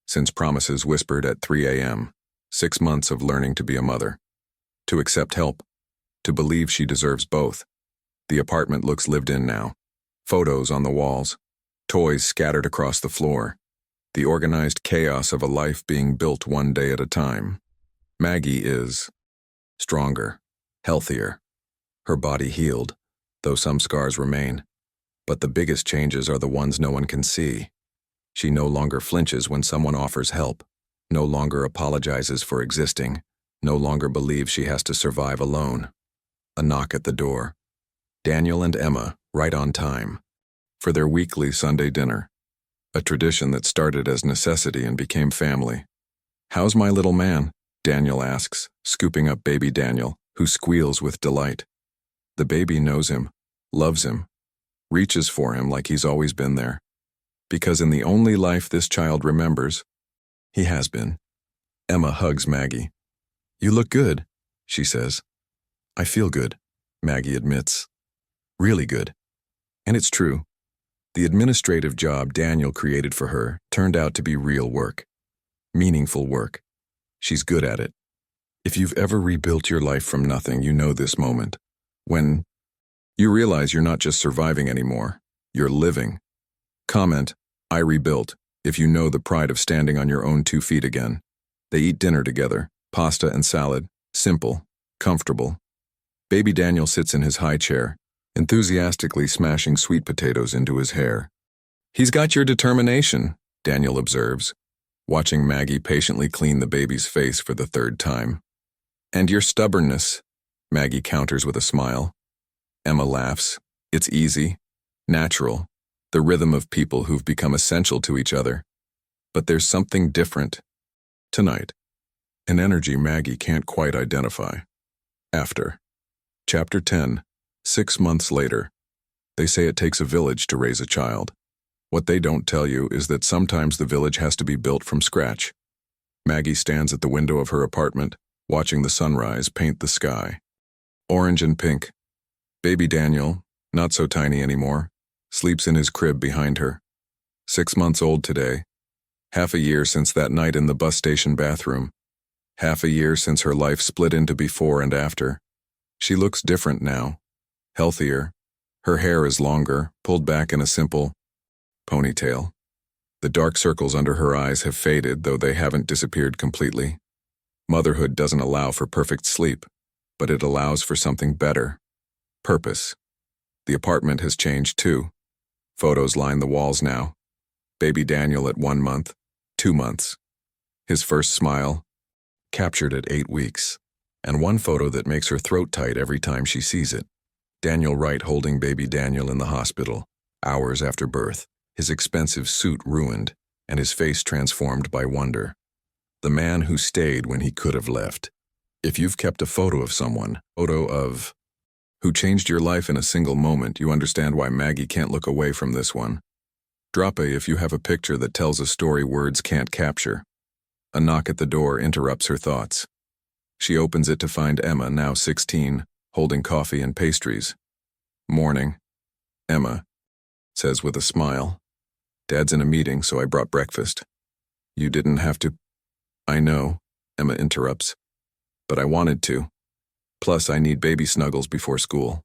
Since promises whispered at 3 a.m. 6 months of learning to be a mother. To accept help. To believe she deserves both. The apartment looks lived in now. Photos on the walls. Toys scattered across the floor. The organized chaos of a life being built one day at a time. Maggie is stronger, healthier. Her body healed, though some scars remain. But the biggest changes are the ones no one can see. She no longer flinches when someone offers help, no longer apologizes for existing, no longer believes she has to survive alone. A knock at the door. Daniel and Emma, right on time, for their weekly Sunday dinner, a tradition that started as necessity and became family. How's my little man? Daniel asks, scooping up baby Daniel, who squeals with delight. The baby knows him, loves him, reaches for him like he's always been there. Because in the only life this child remembers, he has been. Emma hugs Maggie. You look good, she says. I feel good, Maggie admits. Really good. And it's true. The administrative job Daniel created for her turned out to be real work. Meaningful work. She's good at it. If you've ever rebuilt your life from nothing, you know this moment. When you realize you're not just surviving anymore, you're living. Comment, I rebuilt, if you know the pride of standing on your own 2 feet again. They eat dinner together, pasta and salad, simple, comfortable. Baby Daniel sits in his high chair, enthusiastically smashing sweet potatoes into his hair. He's got your determination, Daniel observes, watching Maggie patiently clean the baby's face for the 3rd time. And your stubbornness, Maggie counters with a smile. Emma laughs. It's easy, natural, the rhythm of people who've become essential to each other. But there's something different. Tonight. An energy Maggie can't quite identify. After. Chapter 10. 6 months later. They say it takes a village to raise a child. What they don't tell you is that sometimes the village has to be built from scratch. Maggie stands at the window of her apartment, watching the sunrise paint the sky. Orange and pink. Baby Daniel, not so tiny anymore, sleeps in his crib behind her. 6 months old today. Half a year since that night in the bus station bathroom. Half a year since her life split into before and after. She looks different now. Healthier. Her hair is longer, pulled back in a simple ponytail. The dark circles under her eyes have faded, though they haven't disappeared completely. Motherhood doesn't allow for perfect sleep, but it allows for something better. Purpose. The apartment has changed too. Photos line the walls now. Baby Daniel at 1 month, 2 months. His first smile, captured at 8 weeks. And one photo that makes her throat tight every time she sees it. Daniel Wright holding baby Daniel in the hospital, hours after birth, his expensive suit ruined, and his face transformed by wonder. The man who stayed when he could have left. If you've kept a photo of someone, who changed your life in a single moment, you understand why Maggie can't look away from this one. Drop a if you have a picture that tells a story words can't capture. A knock at the door interrupts her thoughts. She opens it to find Emma, now 16, holding coffee and pastries. "Morning," Emma says with a smile. "Dad's in a meeting, so I brought breakfast." "You didn't have to." "I know," Emma interrupts. "But I wanted to. Plus, I need baby snuggles before school."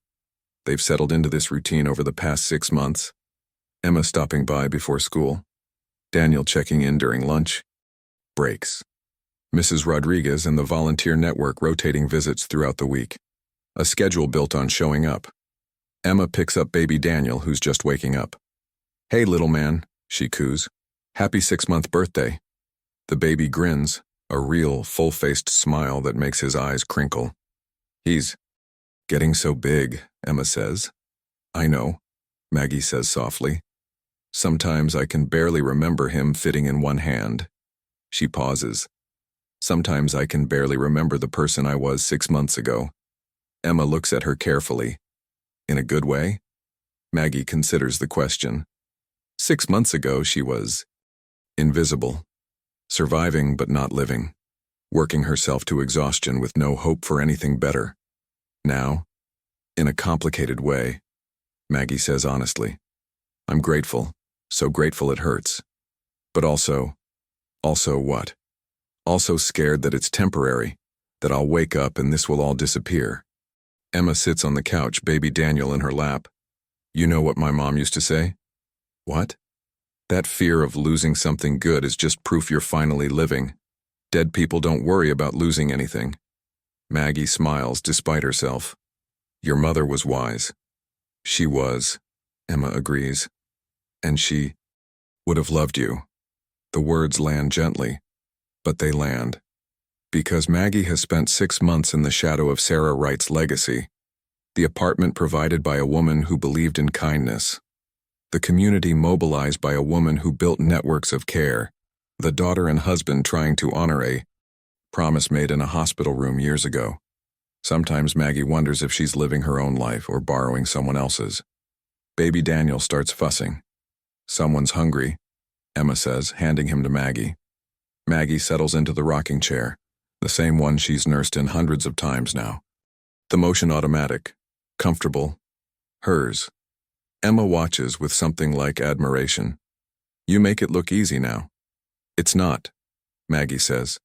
They've settled into this routine over the past 6 months. Emma stopping by before school. Daniel checking in during lunch. Breaks. Mrs. Rodriguez and the volunteer network rotating visits throughout the week. A schedule built on showing up. Emma picks up baby Daniel, who's just waking up. "Hey, little man," she coos. "Happy 6-month birthday." The baby grins, a real, full-faced smile that makes his eyes crinkle. "He's getting so big," Emma says. "I know," Maggie says softly. "Sometimes I can barely remember him fitting in one hand." She pauses. "Sometimes I can barely remember the person I was 6 months ago." Emma looks at her carefully. "In a good way?" Maggie considers the question. 6 months ago, she was invisible, surviving but not living, working herself to exhaustion with no hope for anything better. Now, in a complicated way, Maggie says honestly, "I'm grateful, so grateful it hurts. But also what? Also scared that it's temporary, that I'll wake up and this will all disappear." Emma sits on the couch, baby Daniel in her lap. "You know what my mom used to say?" "What?" "That fear of losing something good is just proof you're finally living. Dead people don't worry about losing anything." Maggie smiles despite herself. "Your mother was wise." "She was," Emma agrees. "And she would have loved you." The words land gently, but they land. Because Maggie has spent 6 months in the shadow of Sarah Wright's legacy, the apartment provided by a woman who believed in kindness, the community mobilized by a woman who built networks of care, the daughter and husband trying to honor a promise made in a hospital room years ago. Sometimes Maggie wonders if she's living her own life or borrowing someone else's. Baby Daniel starts fussing. "Someone's hungry," Emma says, handing him to Maggie. Maggie settles into the rocking chair, the same one she's nursed in hundreds of times now. The motion automatic, comfortable, hers. Emma watches with something like admiration. "You make it look easy now." "It's not," Maggie says.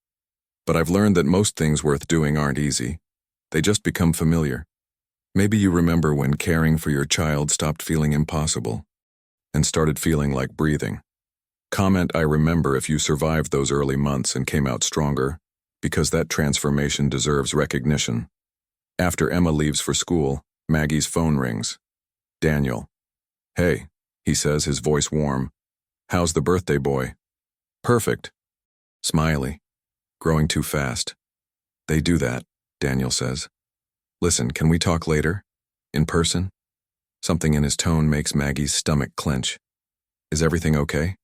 "But I've learned that most things worth doing aren't easy. They just become familiar. Maybe you remember when caring for your child stopped feeling impossible and started feeling like breathing. Comment I remember if you survived those early months and came out stronger, because that transformation deserves recognition." After Emma leaves for school, Maggie's phone rings. "Daniel." "Hey," he says, his voice warm. "How's the birthday boy?" "Perfect." Smiley. "Growing too fast." "They do that," Daniel says. "Listen, can we talk later? In person?" Something in his tone makes Maggie's stomach clench. "Is everything okay?"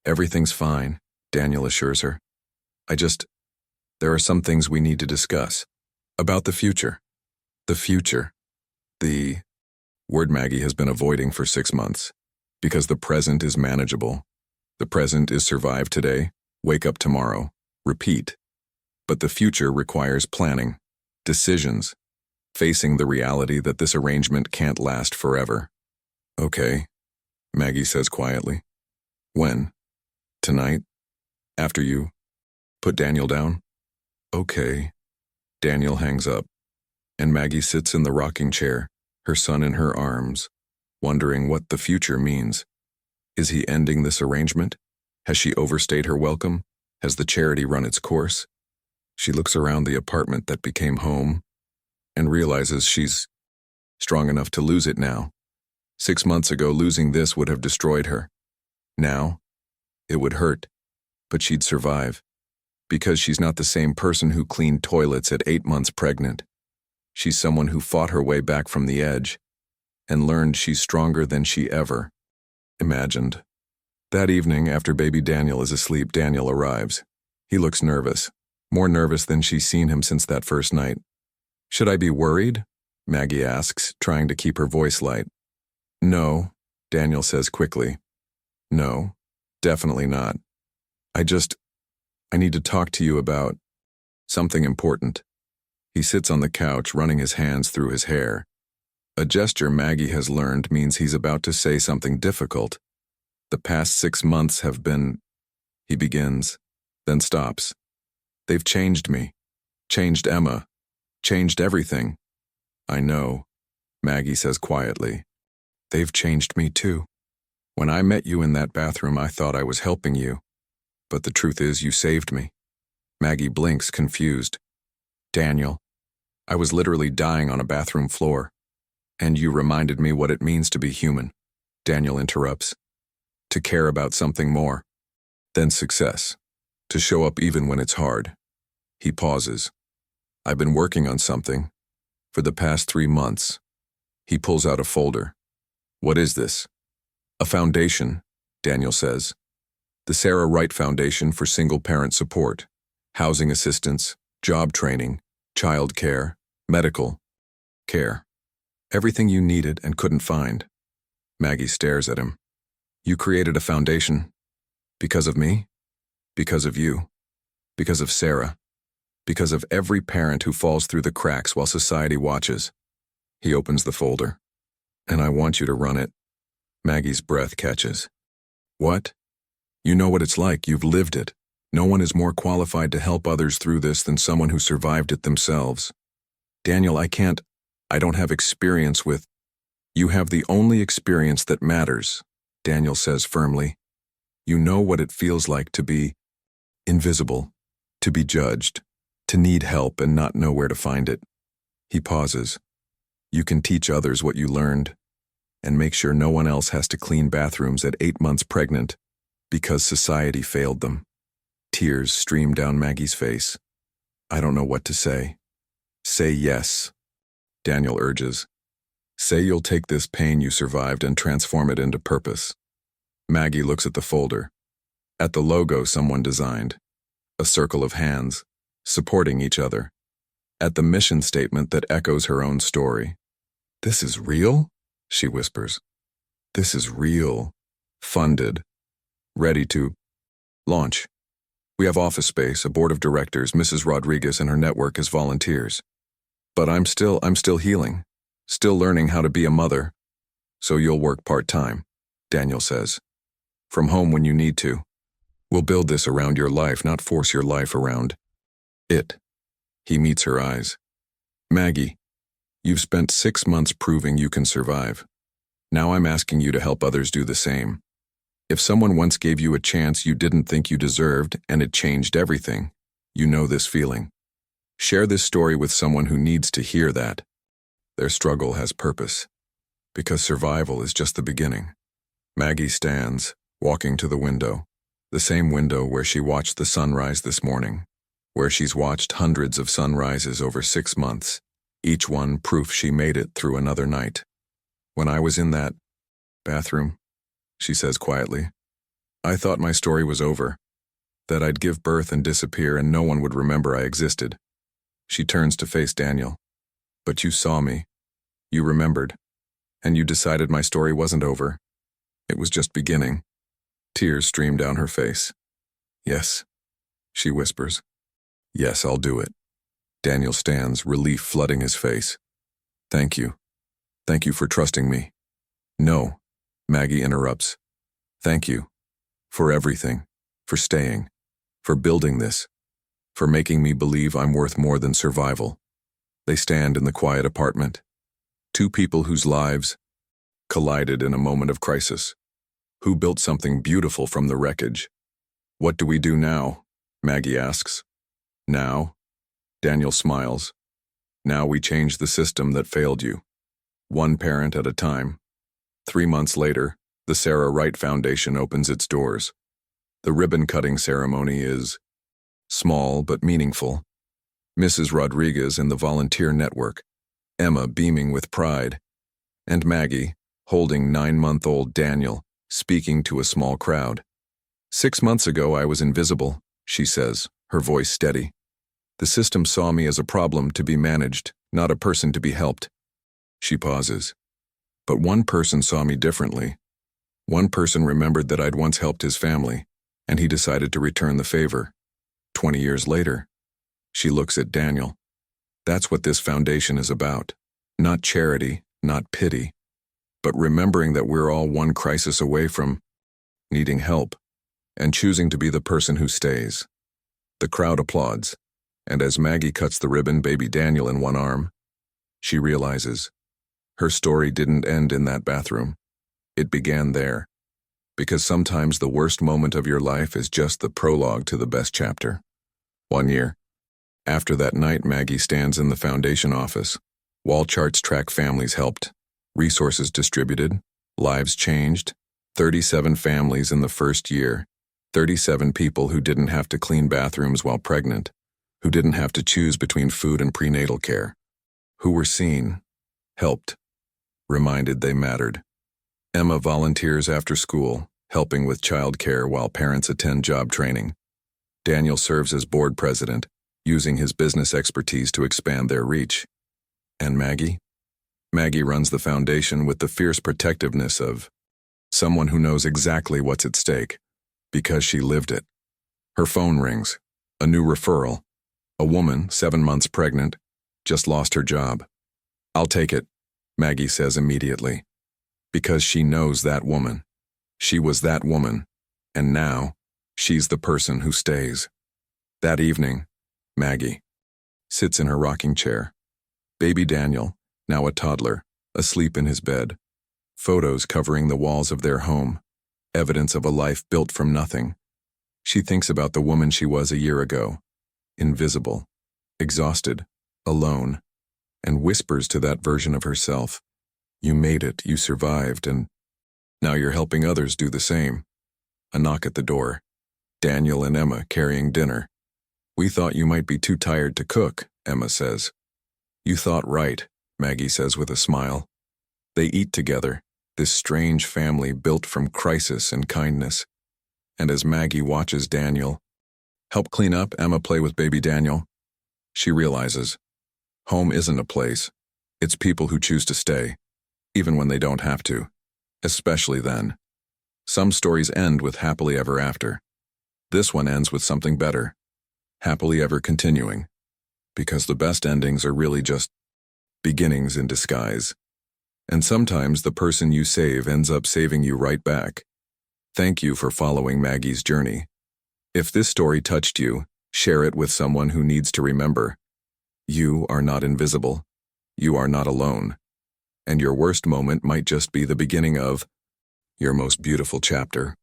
"Everything's fine," Daniel assures her. There are some things we need to discuss. About the future." "The future." The word Maggie has been avoiding for 6 months. Because the present is manageable. The present is survive today, wake up tomorrow, repeat. But the future requires planning, decisions, facing the reality that this arrangement can't last forever. "Okay," Maggie says quietly. "When?" "Tonight?" After you. Put Daniel down. Okay. Daniel hangs up, and Maggie sits in the rocking chair, her son in her arms, wondering what the future means. Is he ending this arrangement? Has she overstayed her welcome? Has the charity run its course? She looks around the apartment that became home and realizes she's strong enough to lose it now. 6 months ago, losing this would have destroyed her. Now, it would hurt, but she'd survive. Because she's not the same person who cleaned toilets at 8 months pregnant. She's someone who fought her way back from the edge and learned she's stronger than she ever imagined. That evening, after baby Daniel is asleep, Daniel arrives. He looks nervous, more nervous than she's seen him since that first night. Should I be worried? Maggie asks, trying to keep her voice light. No, Daniel says quickly. No, definitely not. I need to talk to you about something important. He sits on the couch, running his hands through his hair. A gesture Maggie has learned means he's about to say something difficult. The past 6 months have been, he begins, then stops. They've changed me, changed Emma, changed everything. I know, Maggie says quietly. They've changed me too. When I met you in that bathroom, I thought I was helping you. But the truth is, you saved me. Maggie blinks, confused. Daniel, I was literally dying on a bathroom floor. And you reminded me what it means to be human. Daniel interrupts. To care about something more than success. To show up even when it's hard. He pauses. I've been working on something for the past 3 months. He pulls out a folder. What is this? A foundation, Daniel says. The Sarah Wright Foundation for Single Parent Support, housing assistance, job training, child care, medical care. Everything you needed and couldn't find. Maggie stares at him. You created a foundation. Because of me? Because of you? Because of Sarah? Because of every parent who falls through the cracks while society watches. He opens the folder. And I want you to run it. Maggie's breath catches. What? You know what it's like, you've lived it. No one is more qualified to help others through this than someone who survived it themselves. Daniel, I don't have experience with. You have the only experience that matters, Daniel says firmly. You know what it feels like to be invisible, to be judged, to need help and not know where to find it. He pauses. You can teach others what you learned and make sure no one else has to clean bathrooms at 8 months pregnant because society failed them. Tears stream down Maggie's face. I don't know what to say. Say yes, Daniel urges. Say you'll take this pain you survived and transform it into purpose. Maggie looks at the folder, at the logo someone designed, a circle of hands, supporting each other, at the mission statement that echoes her own story. This is real? She whispers. This is real. Funded. Ready to launch. We have office space, a board of directors, Mrs. Rodriguez and her network as volunteers. But I'm still healing, still learning how to be a mother. So you'll work part-time, Daniel says. From home when you need to. We'll build this around your life, not force your life around it. He meets her eyes. Maggie, you've spent 6 months proving you can survive. Now I'm asking you to help others do the same. If someone once gave you a chance you didn't think you deserved and it changed everything, you know this feeling. Share this story with someone who needs to hear that. Their struggle has purpose, because survival is just the beginning. Maggie stands, walking to the window, the same window where she watched the sunrise this morning, where she's watched hundreds of sunrises over 6 months, each one proof she made it through another night. When I was in that bathroom, she says quietly, I thought my story was over, that I'd give birth and disappear and no one would remember I existed. She turns to face Daniel. But you saw me. You remembered. And you decided my story wasn't over. It was just beginning. Tears stream down her face. Yes, she whispers. Yes, I'll do it. Daniel stands, relief flooding his face. Thank you. Thank you for trusting me. No, Maggie interrupts. Thank you. For everything. For staying. for building this, for making me believe I'm worth more than survival. They stand in the quiet apartment. Two people whose lives collided in a moment of crisis. Who built something beautiful from the wreckage? What do we do now? Maggie asks. Now? Daniel smiles. Now we change the system that failed you. One parent at a time. 3 months later, the Sarah Wright Foundation opens its doors. The ribbon-cutting ceremony is small but meaningful. Mrs. Rodriguez in the volunteer network, Emma beaming with pride, and Maggie, holding 9-month-old Daniel, speaking to a small crowd. 6 months ago I was invisible, she says, her voice steady. The system saw me as a problem to be managed, not a person to be helped. She pauses. But one person saw me differently. One person remembered that I'd once helped his family, and he decided to return the favor. 20 years later, she looks at Daniel. That's what this foundation is about. Not charity, not pity, but remembering that we're all one crisis away from needing help and choosing to be the person who stays. The crowd applauds, and as Maggie cuts the ribbon, baby Daniel in one arm, she realizes her story didn't end in that bathroom. It began there, because sometimes the worst moment of your life is just the prologue to the best chapter. 1 year. After that night, Maggie stands in the foundation office. Wall charts track families helped, resources distributed, lives changed. 37 families in the first year. 37 people who didn't have to clean bathrooms while pregnant, who didn't have to choose between food and prenatal care, who were seen, helped, reminded they mattered. Emma volunteers after school, helping with childcare while parents attend job training. Daniel serves as board president, using his business expertise to expand their reach. And Maggie? Maggie runs the foundation with the fierce protectiveness of someone who knows exactly what's at stake, because she lived it. Her phone rings. A new referral. A woman, 7 months pregnant, just lost her job. I'll take it, Maggie says immediately. Because she knows that woman. She was that woman. And now, she's the person who stays. That evening, Maggie sits in her rocking chair. Baby Daniel, now a toddler, asleep in his bed. Photos covering the walls of their home. Evidence of a life built from nothing. She thinks about the woman she was a year ago. Invisible, exhausted, alone, and whispers to that version of herself, "You made it, you survived, and now you're helping others do the same." A knock at the door. Daniel and Emma carrying dinner. "We thought you might be too tired to cook," Emma says. "You thought right," Maggie says with a smile. They eat together, this strange family built from crisis and kindness. And as Maggie watches Daniel help clean up, Emma play with baby Daniel, she realizes home isn't a place. It's people who choose to stay, even when they don't have to, especially then. Some stories end with happily ever after. This one ends with something better, happily ever continuing, because the best endings are really just beginnings in disguise. And sometimes the person you save ends up saving you right back. Thank you for following Maggie's journey. If this story touched you, share it with someone who needs to remember. You are not invisible. You are not alone. And your worst moment might just be the beginning of your most beautiful chapter.